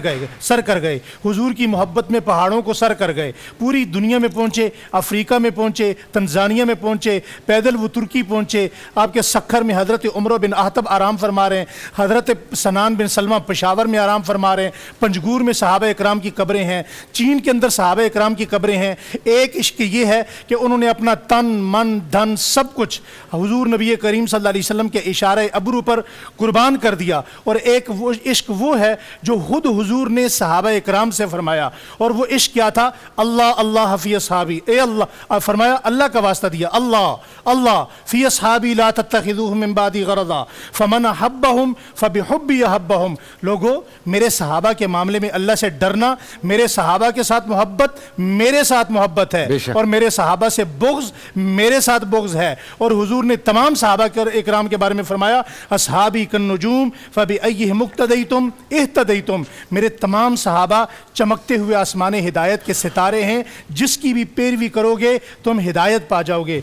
کر گئے، حضور کی محبت میں پہاڑوں کو سر کر گئے، پوری دنیا میں پہنچے، افریقہ میں پہنچے، تنزانیہ میں پہنچے، پیدل وہ ترکی پہنچے، آپ کے سکھر میں حضرت عمر بن احطب آرام فرما رہے ہیں، حضرت سنان بن سلمہ پشاور میں آرام فرما رہے ہیں، پنجگور میں صحابہ اکرام کی قبریں ہیں، چین کے اندر صحابہ اکرام کی قبریں ہیں۔ ایک عشق یہ ہے کہ انہوں نے اپنا تن من دھن سب کچھ حضور نبی کریم صلی اللہ علیہ وسلم کے اشارہ ابرو پر قربان کر دیا، اور ایک وہ عشق وہ ہے جو خود حضور نے صحابہ اکرام سے فرمایا، اور وہ عشق کیا تھا؟ اللہ اللہ فی اصحابی، اے اللہ، فرمایا اللہ کا واسطہ دیا، اللہ اللہ فی اصحابی لا تتخذوهم من بعدی غرضا فمن احبهم فبحبی احبهم۔ لوگو میرے صحابہ کے معاملے میں اللہ سے ڈرنا، میرے صحابہ کے ساتھ محبت میرے ساتھ محبت ہے، اور میرے صحابہ سے بغض میرے ساتھ بغض ہے۔ اور حضور نے تمام صحابہ اکرام کے بارے میں فرمایا اصحابی کالنجوم فبأیہم اقتدیتم اہتدیتم۔ میرے تمام صحابہ چمکتے ہوئے آسمان ہدایت کے ستارے ہیں، جس کی بھی پیروی کرو گے تم ہدایت پا جاؤ گے۔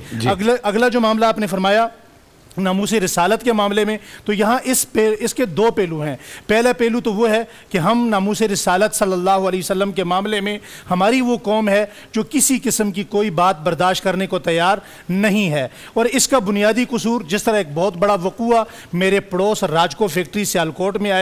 اگلا جو معاملہ آپ نے فرمایا ناموس رسالت کے معاملے میں، تو یہاں اس کے 2 پہلو ہیں۔ پہلا پہلو تو وہ ہے کہ ہم ناموس رسالت صلی اللہ علیہ وسلم کے معاملے میں ہماری وہ قوم ہے جو کسی قسم کی کوئی بات برداشت کرنے کو تیار نہیں ہے، اور اس کا بنیادی قصور جس طرح ایک بہت بڑا وقوع میرے پڑوس راجکو فیکٹری سیالکوٹ میں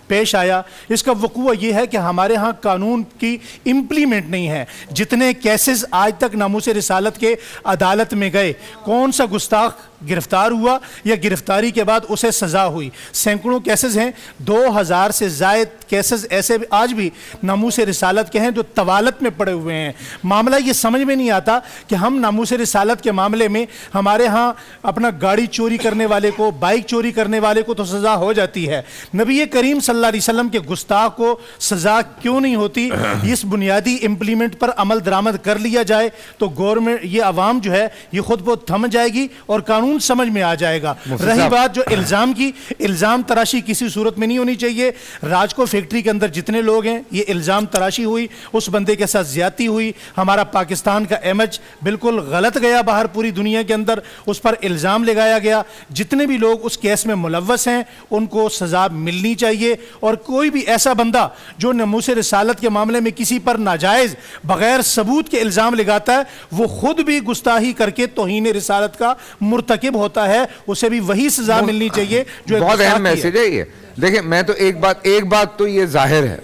پیش آیا، اس کا وقوع یہ ہے کہ ہمارے ہاں قانون کی امپلیمنٹ نہیں ہے۔ جتنے کیسز آج تک ناموس رسالت کے عدالت میں گئے، کون سا گستاخ گرفتار ہوا یا گرفتاری کے بعد اسے سزا ہوئی، سینکڑوں کیسز ہیں، 2000 سے زائد کیسز ایسے آج بھی ناموس رسالت کے ہیں جو طوالت میں پڑے ہوئے ہیں۔ معاملہ یہ سمجھ میں نہیں آتا کہ ہم ناموس رسالت کے معاملے میں ہمارے ہاں اپنا گاڑی چوری کرنے والے کو، بائک چوری کرنے والے کو تو سزا ہو جاتی ہے، نبی کریم صلی اللہ علیہ وسلم کے گستاخ کو سزا کیوں نہیں ہوتی؟ اس بنیادی امپلیمنٹ پر عمل درآمد کر لیا جائے تو گورنمنٹ، یہ عوام جو ہے یہ خود بہت تھم جائے گی اور قانون سمجھ میں آ جائے جائے گا. رہی بات جو الزام کی, الزام تراشی کسی صورت میں نہیں ہونی چاہیے. راجکو فیکٹری کے اندر جتنے لوگ ہیں, یہ الزام تراشی ہوئی, اس بندے کے ساتھ زیادتی ہوئی, ہمارا پاکستان کا امیج بالکل غلط گیا باہر پوری دنیا کے اندر, اس پر الزام لگایا گیا. جتنے بھی لوگ اس کیس میں ملوث ہیں ان کو سزا ملنی چاہیے, اور کوئی بھی ایسا بندہ جو ناموس رسالت کے معاملے میں کسی پر ناجائز بغیر ثبوت کے الزام لگاتا ہے, وہ خود بھی گستاخی کر کے توہین رسالت کا مرتکب ہوتا ہے, اسے بھی وہی سزا ملنی چاہیے جو بہت اہم میسج ہے یہ. دیکھیں میں تو ایک بات تو یہ ظاہر ہے,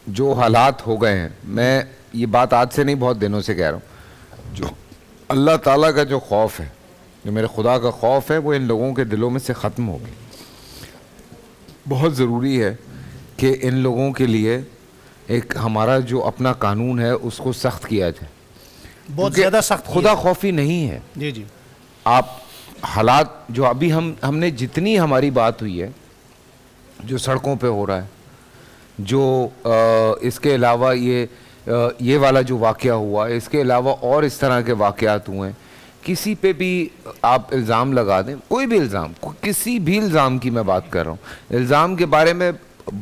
جو حالات ہو گئے ہیں, میں یہ بات آج سے نہیں بہت دنوں سے کہہ رہا ہوں, جو اللہ تعالیٰ کا جو خوف ہے, جو میرے خدا کا خوف ہے, وہ ان لوگوں کے دلوں میں سے ختم ہو گئی. بہت ضروری ہے کہ ان لوگوں کے لیے ایک ہمارا جو اپنا قانون ہے اس کو سخت کیا جائے. بہت زیادہ سخت. خدا خوفی نہیں ہے. جی جی. آپ حالات جو ابھی ہم نے جتنی ہماری بات ہوئی ہے, جو سڑکوں پہ ہو رہا ہے, جو اس کے علاوہ یہ والا جو واقعہ ہوا, اس کے علاوہ اور اس طرح کے واقعات ہوئے ہیں, کسی پہ بھی آپ الزام لگا دیں, کوئی بھی الزام, کسی بھی الزام کی میں بات کر رہا ہوں. الزام کے بارے میں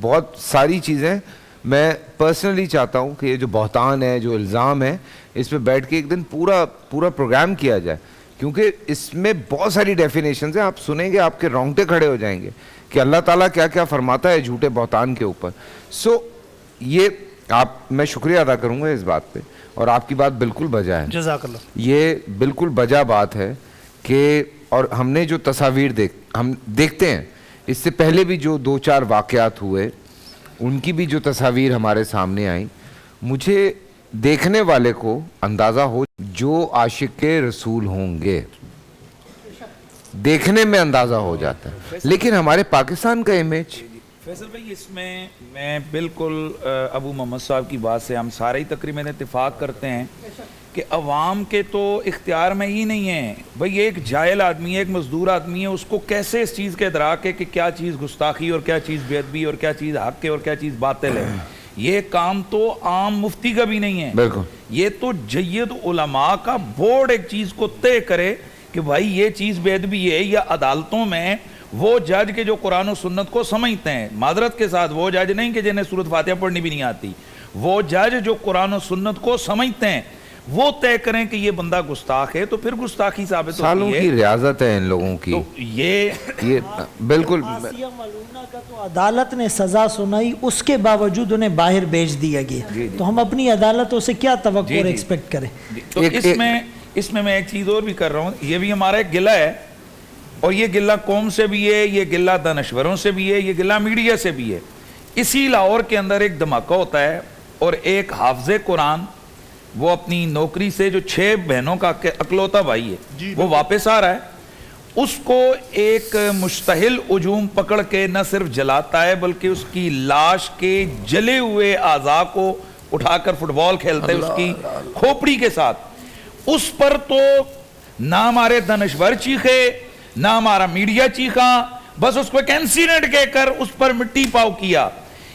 بہت ساری چیزیں میں پرسنلی چاہتا ہوں کہ یہ جو بہتان ہے, جو الزام ہے, اس پہ بیٹھ کے ایک دن پورا پروگرام کیا جائے, کیونکہ اس میں بہت ساری ڈیفینیشنز ہیں. آپ سنیں گے آپ کے رونگٹے کھڑے ہو جائیں گے کہ اللہ تعالیٰ کیا کیا فرماتا ہے جھوٹے بہتان کے اوپر. سو یہ میں شکریہ ادا کروں گا اس بات پہ, اور آپ کی بات بالکل بجا ہے. جزاک اللہ. یہ بالکل بجا بات ہے کہ, اور ہم نے جو تصاویر ہم دیکھتے ہیں, اس سے پہلے بھی جو 2-4 واقعات ہوئے ان کی بھی جو تصاویر ہمارے سامنے آئیں, مجھے دیکھنے والے کو اندازہ ہو, جو عاشق رسول ہوں گے دیکھنے میں اندازہ ہو جاتا ہے. لیکن ہمارے پاکستان کا امیج, فیصل بھائی, اس میں میں بالکل ابو محمد صاحب کی بات سے ہم سارے ہی تقریباً اتفاق کرتے ہیں کہ عوام کے تو اختیار میں ہی نہیں ہے. بھئی ایک جاہل آدمی ہے, ایک مزدور آدمی ہے, اس کو کیسے اس چیز کے ادراک ہے کہ کیا چیز گستاخی اور کیا چیز بے ادبی اور کیا چیز حق ہے اور کیا چیز باطل ہے. یہ کام تو عام مفتی کا بھی نہیں ہے. بالکل. یہ تو جید علماء کا بورڈ ایک چیز کو طے کرے کہ بھائی یہ چیز بے ادبی ہے, یا عدالتوں میں وہ جج کے جو قرآن و سنت کو سمجھتے ہیں, معذرت کے ساتھ وہ جج نہیں کہ جنہیں سورۃ فاتحہ پڑھنی بھی نہیں آتی, وہ جج جو قرآن و سنت کو سمجھتے ہیں, وہ طے کریں کہ یہ بندہ گستاخ ہے, تو پھر گستاخی ثابت ہوتی ہے. سالوں کی ریاضت ہے ان لوگوں کی. تو یہ بالکل. آسیہ ملعونہ کا تو عدالت نے سزا سنائی, اس کے باوجود انہیں باہر بھیج دیا گیا. تو ہم اپنی عدالتوں سے کیا توقع اور ایکسپیکٹ کریں؟ تو اس میں ایک چیز اور بھی کر رہا ہوں. یہ بھی ہمارا ایک گلہ ہے, اور یہ گلہ قوم سے بھی ہے, یہ گلہ دانشوروں سے بھی ہے, یہ گلہ میڈیا سے بھی ہے. اسی لاہور کے اندر ایک دھماکہ ہوتا ہے, اور ایک حافظ قرآن, وہ اپنی نوکری سے جو 6 بہنوں کا اکلوتا بھائی ہے, وہ واپس آ رہا ہے. اس کو ایک مشتعل ہجوم پکڑ کے نہ صرف جلاتا ہے, بلکہ اس کی لاش کے جلے ہوئے اعضاء کو اٹھا کر فٹ بال کھیلتے ہیں اس کی کھوپڑی کے ساتھ. اس پر تو نہ ہمارے دانشور چیخے, نہ ہمارا میڈیا چیخا, بس اس کو ایک انسیڈنٹ کہہ کر اس پر مٹی پاؤ کیا.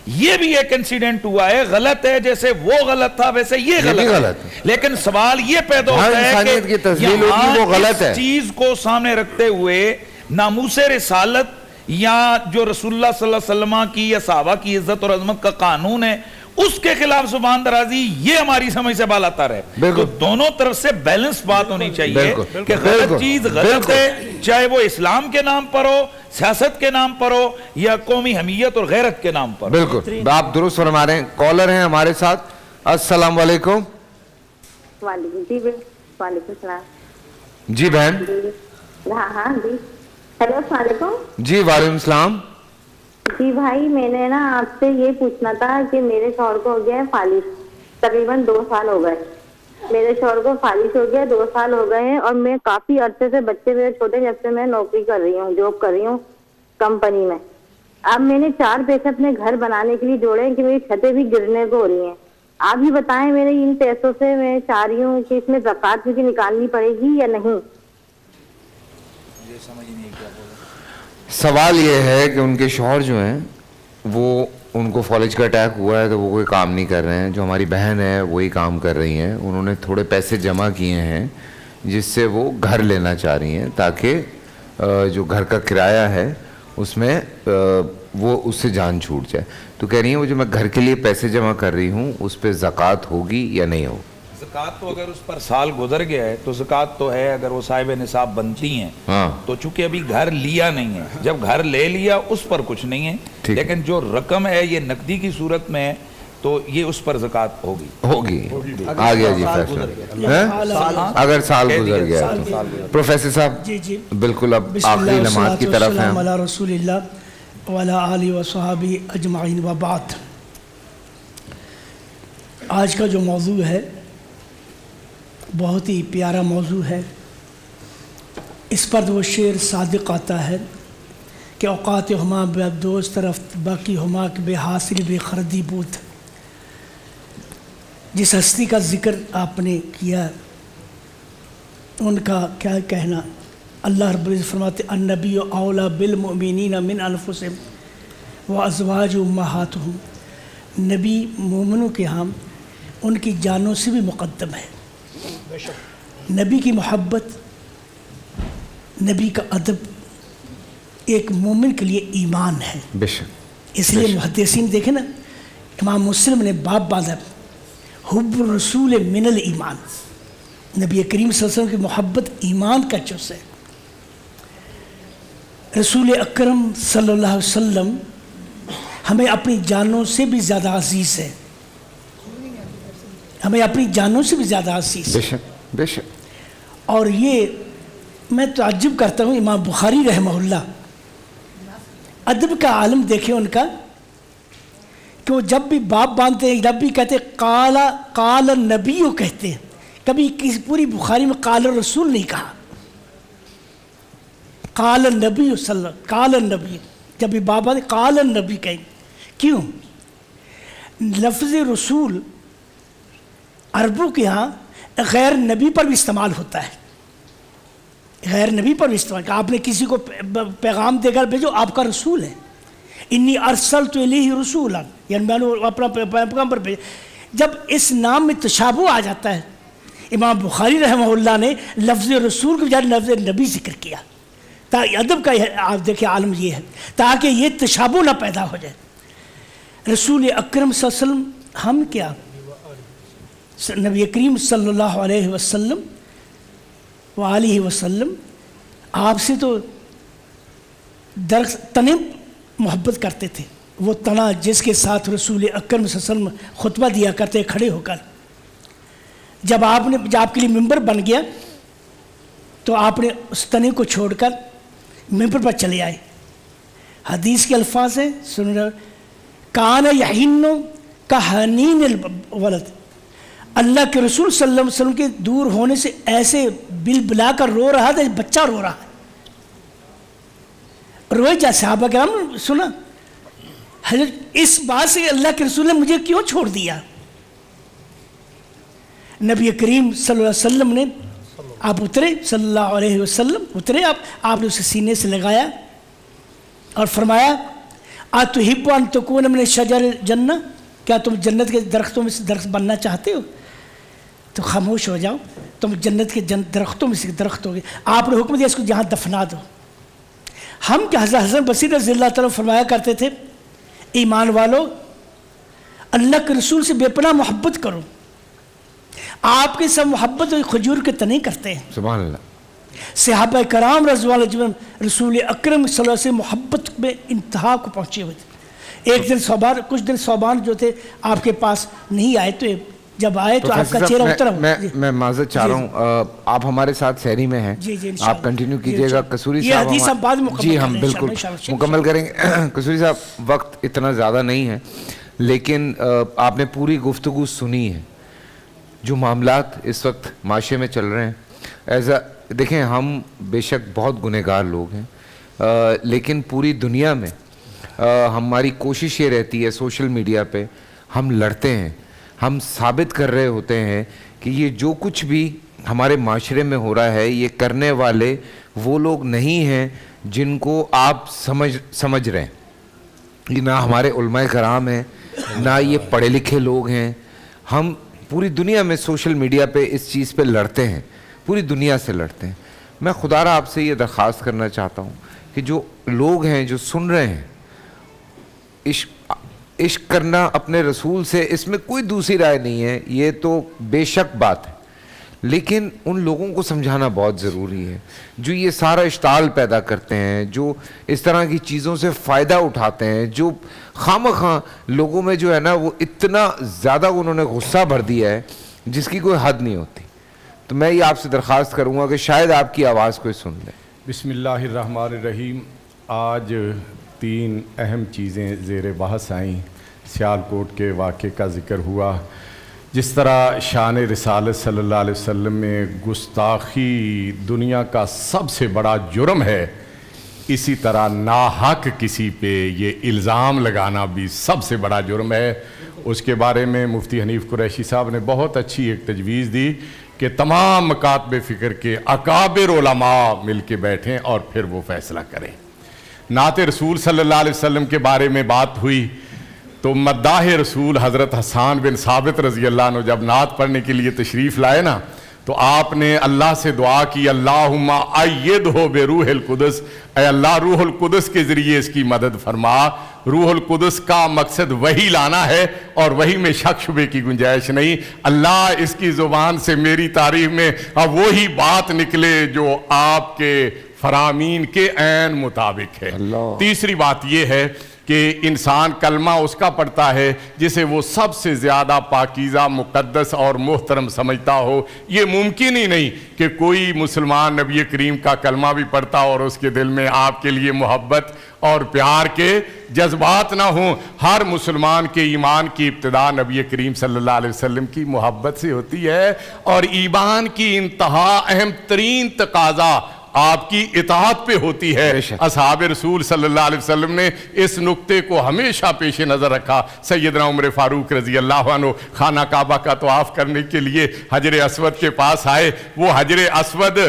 یہ بھی ایک انسیڈنٹ ہوا ہے, غلط ہے, جیسے وہ غلط تھا ویسے یہ غلط ہے. لیکن سوال یہ پیدا ہوتا ہے کہ یہاں اس چیز کو سامنے رکھتے ہوئے ناموس رسالت یا جو رسول اللہ صلی اللہ علیہ وسلم کی یا صحابہ کی عزت اور عظمت کا قانون ہے, اس کے خلاف زبان درازی, یہ ہماری سمجھ سے بالا تر ہے. تو دونوں طرف سے بیلنس بات ہونی چاہیے کہ غلط چیز غلط ہے, چاہے وہ اسلام کے نام پر ہو, سیاست کے نام پر ہو, یا قومی حمیت اور غیرت کے نام پر. بالکل آپ درست فرما رہے ہیں. کالر ہیں ہمارے ساتھ. السلام علیکم. وعلیکم السلام. جی بہن. ہاں جی. ہیلو السلام علیکم. جی وعلیکم السلام. جی بھائی, میں نے نا آپ سے یہ پوچھنا تھا کہ میرے شوہر کو ہو گیا ہے فالج, تقریباً 2 سال ہو گئے. میرے شوہر کو فالج ہو گیا, 2 سال ہو گئے ہیں, اور میں کافی عرصے سے, بچے میرے چھوٹے جب سے میں نوکری کر رہی ہوں, جاب کر رہی ہوں کمپنی میں. اب میں نے 4 پیسے اپنے گھر بنانے کے لیے جوڑے ہیں کہ میری چھتیں بھی گرنے کو ہو رہی ہیں. آپ ہی بتائیں, میرے ان پیسوں سے میں چاہ رہی ہوں کہ اس میں زکوٰۃ مجھے نکالنی پڑے گی یا نہیں. سوال یہ ہے کہ ان کے شوہر جو ہیں وہ, ان کو فالج کا اٹیک ہوا ہے تو وہ کوئی کام نہیں کر رہے ہیں. جو ہماری بہن ہے وہی کام کر رہی ہیں. انہوں نے تھوڑے پیسے جمع کیے ہیں جس سے وہ گھر لینا چاہ رہی ہیں تاکہ جو گھر کا کرایہ ہے اس میں وہ اس سے جان چھوٹ جائے. تو کہہ رہی ہیں وہ جو میں گھر کے لیے پیسے جمع کر رہی ہوں اس پہ زکوٰۃ ہوگی یا نہیں ہوگی؟ زکوٰۃ تو اگر اس پر سال گزر گیا ہے تو زکوٰۃ تو ہے, اگر وہ صاحب نصاب بنتی ہیں تو چونکہ ابھی گھر لیا نہیں ہے, جب گھر لے لیا اس پر کچھ نہیں ہے, لیکن جو رقم ہے یہ نقدی کی صورت میں ہے تو یہ اس پر زکوٰۃ ہوگی. آ گیا جی فیصلہ, اگر سال گزر گیا تو. پروفیسر صاحب جی بالکل اب آخری لمحات کی طرف ہیں. علی رسول اللہ وعلی آلہ وصحبہ اجمعین وبعد. آج کا جو موضوع ہے بہت ہی پیارا موضوع ہے. اس پر وہ شعر صادق آتا ہے کہ اوقات ہما بے دوست طرف باقی ہما بے حاصل بے خردی بود. جس ہستی کا ذکر آپ نے کیا ان کا کیا کہنا, اللہ رب العزت فرماتے النبی اولا بالمؤمنین من انفسہم وازواج امہاتہم. نبی مومنوں کے ہاں ان کی جانوں سے بھی مقدم ہے. نبی کی محبت, نبی کا ادب ایک مومن کے لیے ایمان ہے. اس لیے محدثین دیکھیں نا, امام مسلم نے باب باندھا حب الرسول من الایمان. نبی کریم صلی اللہ علیہ وسلم کی محبت ایمان کا جز ہے. رسول اکرم صلی اللہ علیہ وسلم ہمیں اپنی جانوں سے بھی زیادہ عزیز ہے, ہمیں اپنی جانوں سے بھی زیادہ عزیز ہے. بے شک. اور یہ میں تعجب کرتا ہوں, امام بخاری رحمہ اللہ ادب کا عالم دیکھیں ان کا, کہ وہ جب بھی باب باندھتے ہیں جب بھی کہتے قال النبی کہتے ہیں, کبھی کسی پوری بخاری میں قال الرسول نہیں کہا. قال النبی صلی اللہ, قال النبی, جب بھی باب باندھے قال النبی کہیں. کیوں؟ لفظ رسول عربوں کے ہاں غیر نبی پر بھی استعمال ہوتا ہے, غیر نبی پر بھی استعمال. آپ نے کسی کو پیغام دے کر بھیجو, آپ کا رسول ہے. انی ارسلت الیہ رسولا, یعنی میں نے اپنا پیغام پر بھیجا. جب اس نام میں تشابہ آ جاتا ہے, امام بخاری رحمہ اللہ نے لفظ رسول کے بجائے لفظ نبی ذکر کیا. تاکہ ادب کا آپ دیکھیں عالم یہ ہے, تاکہ یہ تشابہ نہ پیدا ہو جائے. رسول اکرم صلی اللہ علیہ وسلم, ہم کیا نبی کریم صلی اللہ علیہ وسلم وآلہ وسلم آپ سے تو درخت تنے محبت کرتے تھے. وہ تنا جس کے ساتھ رسول اکرم صلی اللہ علیہ وسلم خطبہ دیا کرتے کھڑے ہو کر, جب آپ کے لیے ممبر بن گیا تو آپ نے اس تنے کو چھوڑ کر ممبر پر چلے آئے. حدیث کے الفاظ ہیں, سن رہے, کان یحین کا حنین الولد. اللہ کے رسول صلی اللہ علیہ وسلم کے دور ہونے سے ایسے بل بلا کر رو رہا تھا, بچہ رو رہا ہے. روئے جا صحابہ کرام سنا, حضرت اس بات سے اللہ کے رسول نے مجھے کیوں چھوڑ دیا. نبی کریم صلی اللہ علیہ وسلم نے, آپ اترے صلی اللہ علیہ وسلم اترے, آپ نے اسے سینے سے لگایا اور فرمایا اتحب ان تکون من شجر الجنہ, کیا تم جنت کے درختوں میں سے درخت بننا چاہتے ہو؟ تو خاموش ہو جاؤ, تم جنت کے درختوں میں سے درخت ہوگے. آپ نے حکم دیا اس کو جہاں دفنا دو. ہم کیا حضرت حسن بصری رضی اللہ تعالیٰ فرمایا کرتے تھے, ایمان والو اللہ کے رسول سے بے پناہ محبت کرو. آپ کے سب محبت کھجور کے تنے کرتے ہیں. سبحان اللہ. صحابہ کرام رضوان اللہ علیہم رسول اکرم صلی اللہ علیہ وسلم محبت میں انتہا کو پہنچے ہوئے تھے. ایک دن صوبان, کچھ دن صوبان جو تھے آپ کے پاس نہیں آئے, تو جب آئے تو آپ کا چہرہ اترا. میں معذرت چاہ رہا ہوں, آپ ہمارے ساتھ سحری میں ہیں, آپ کنٹینیو کیجئے گا. قصوری صاحب, یہ حدیث ہم بعد مکمل, جی ہم بالکل مکمل کریں گے. قصوری صاحب وقت اتنا زیادہ نہیں ہے, لیکن آپ نے پوری گفتگو سنی ہے. جو معاملات اس وقت معاشرے میں چل رہے ہیں, دیکھیں ہم بے شک بہت گنہگار لوگ ہیں, لیکن پوری دنیا میں ہماری کوشش یہ رہتی ہے, سوشل میڈیا پہ ہم لڑتے ہیں, ہم ثابت کر رہے ہوتے ہیں کہ یہ جو کچھ بھی ہمارے معاشرے میں ہو رہا ہے یہ کرنے والے وہ لوگ نہیں ہیں جن کو آپ سمجھ رہے ہیں. یہ نہ ہمارے علماء کرام ہیں, نہ یہ پڑھے لکھے لوگ ہیں. ہم پوری دنیا میں سوشل میڈیا پہ اس چیز پہ لڑتے ہیں, پوری دنیا سے لڑتے ہیں. میں خدا را آپ سے یہ درخواست کرنا چاہتا ہوں کہ جو لوگ ہیں جو سن رہے ہیں، عشق کرنا اپنے رسول سے، اس میں کوئی دوسری رائے نہیں ہے، یہ تو بے شک بات ہے، لیکن ان لوگوں کو سمجھانا بہت ضروری ہے جو یہ سارا اشتعال پیدا کرتے ہیں، جو اس طرح کی چیزوں سے فائدہ اٹھاتے ہیں، جو خواہ لوگوں میں جو ہے نا وہ اتنا زیادہ انہوں نے غصہ بھر دیا ہے جس کی کوئی حد نہیں ہوتی. تو میں یہ آپ سے درخواست کروں گا کہ شاید آپ کی آواز کوئی سن لے. بسم اللہ الرحمن الرحیم. آج 3 اہم چیزیں زیر بحث آئیں. سیالکوٹ کے واقعے کا ذکر ہوا، جس طرح شان رسالت صلی اللہ علیہ وسلم میں گستاخی دنیا کا سب سے بڑا جرم ہے، اسی طرح ناحق کسی پہ یہ الزام لگانا بھی سب سے بڑا جرم ہے. اس کے بارے میں مفتی حنیف قریشی صاحب نے بہت اچھی ایک تجویز دی کہ تمام مکاتب فکر کے اکابر علماء مل کے بیٹھیں اور پھر وہ فیصلہ کریں. نعت رسول صلی اللہ علیہ وسلم کے بارے میں بات ہوئی تو مداح رسول حضرت حسان بن ثابت رضی اللہ عنہ جب نعت پڑھنے کے لیے تشریف لائے نا تو آپ نے اللہ سے دعا کی، اللہم ایدہ بروح القدس، اے اللہ روح القدس کے ذریعے اس کی مدد فرما. روح القدس کا مقصد وہی لانا ہے اور وہی میں شک شبے کی گنجائش نہیں. اللہ اس کی زبان سے میری تعریف میں اب وہی بات نکلے جو آپ کے فرامین کے عین مطابق ہے. تیسری بات یہ ہے کہ انسان کلمہ اس کا پڑھتا ہے جسے وہ سب سے زیادہ پاکیزہ، مقدس اور محترم سمجھتا ہو. یہ ممکن ہی نہیں کہ کوئی مسلمان نبی کریم کا کلمہ بھی پڑھتا اور اس کے دل میں آپ کے لیے محبت اور پیار کے جذبات نہ ہوں. ہر مسلمان کے ایمان کی ابتدا نبی کریم صلی اللہ علیہ وسلم کی محبت سے ہوتی ہے، اور ایمان کی انتہا اہم ترین تقاضا آپ کی اطاعت پہ ہوتی ہے. اصحاب رسول صلی اللہ علیہ وسلم نے اس نقطے کو ہمیشہ پیش نظر رکھا. سیدنا عمر فاروق رضی اللہ عنہ خانہ کعبہ کا طواف کرنے کے لیے حجر اسود کے پاس آئے. وہ حجر اسود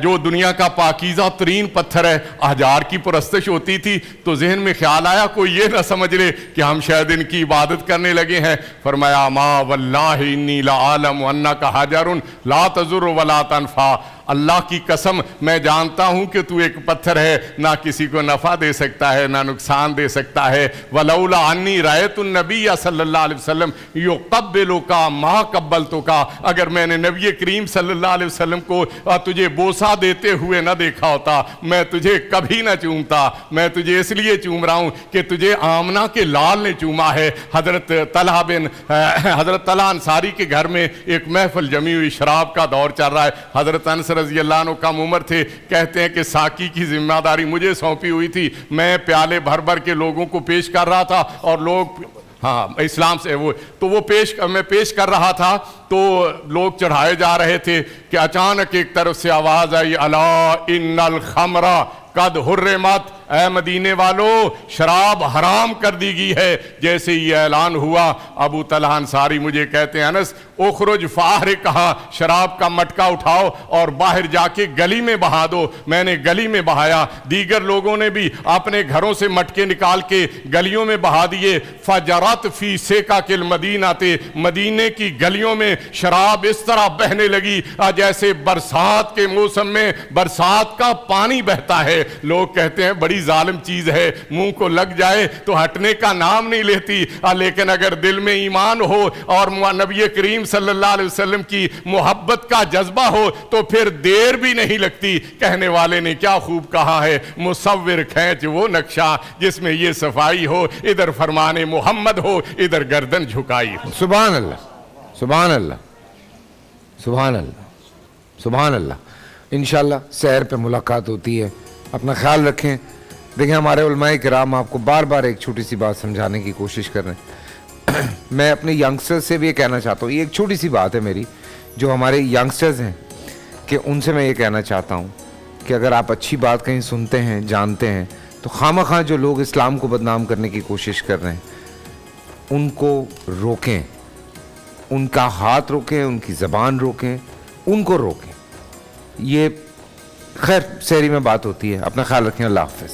جو دنیا کا پاکیزہ ترین پتھر ہے، احجار کی پرستش ہوتی تھی، تو ذہن میں خیال آیا کوئی یہ نہ سمجھ لے کہ ہم شاید ان کی عبادت کرنے لگے ہیں. فرمایا ما واللہ انی لعالم انک حجر لا تضر ولا تنفع، اللہ کی قسم میں جانتا ہوں کہ تو ایک پتھر ہے، نہ کسی کو نفع دے سکتا ہے نہ نقصان دے سکتا ہے. ولولا انی رأیت النبی صلی اللہ علیہ وسلم یقبلک ما قبلتک، اگر میں نے نبی کریم صلی اللہ علیہ وسلم کو تجھے بوسہ دیتے ہوئے نہ دیکھا ہوتا میں تجھے کبھی نہ چومتا. میں تجھے اس لیے چوم رہا ہوں کہ تجھے آمنہ کے لال نے چوما ہے. حضرت طلحہ انصاری کے گھر میں ایک محفل جمی ہوئی، شراب کا دور چل رہا ہے. حضرت انس رضی اللہ عنہ کم عمر تھے، کہتے ہیں کہ ساقی کی ذمہ داری مجھے سونپی ہوئی تھی. میں پیالے بھر بھر کے لوگوں کو پیش کر رہا تھا اور لوگ اسلام سے میں پیش کر رہا تھا تو لوگ چڑھائے جا رہے تھے کہ اچانک ایک طرف سے آواز آئی، الا ان الخمر قد حرمت، اے مدینے والو شراب حرام کر دی گئی ہے. جیسے یہ اعلان ہوا ابو طلحہ انصاری مجھے کہتے ہیں انس اخرج فاحرق، کہا شراب کا مٹکا اٹھاؤ اور باہر جا کے گلی میں بہا دو. میں نے گلی میں بہایا، دیگر لوگوں نے بھی اپنے گھروں سے مٹکے نکال کے گلیوں میں بہا دیے. فجرت فی سکک المدینہ، مدینے کی گلیوں میں شراب اس طرح بہنے لگی جیسے برسات کے موسم میں برسات کا پانی بہتا ہے. لوگ کہتے ہیں بڑی ظالم چیز ہے، منہ کو لگ جائے تو ہٹنے کا نام نہیں لیتی، لیکن اگر دل میں ایمان ہو اور نبی کریم صلی اللہ علیہ وسلم کی محبت کا جذبہ ہو تو پھر دیر بھی نہیں لگتی. کہنے والے نے کیا خوب کہا ہے، مصور کھینچ وہ نقشہ جس میں یہ صفائی ہو، ادھر فرمان محمد ہو ادھر گردن جھکائی ہو. سبحان اللہ، سبحان اللہ، سبحان اللہ، سبحان اللہ. انشاءاللہ سحر پہ ملاقات ہوتی ہے. اپنا خیال رکھیں. دیکھیں ہمارے علماء کرام آپ کو بار بار ایک چھوٹی سی بات سمجھانے کی کوشش کر رہے ہیں. میں اپنے ینگسٹر سے بھی یہ کہنا چاہتا ہوں، یہ ایک چھوٹی سی بات ہے میری جو ہمارے ینگسٹرز ہیں کہ ان سے میں یہ کہنا چاہتا ہوں کہ اگر آپ اچھی بات کہیں سنتے ہیں جانتے ہیں تو خواہ جو لوگ اسلام کو بدنام کرنے کی کوشش کر رہے ہیں ان کو روکیں، ان کا ہاتھ روکیں، ان کی زبان روکیں، ان کو روکیں. یہ خیر سحری میں بات ہوتی ہے. اپنا خیال رکھیں. اللہ حافظ.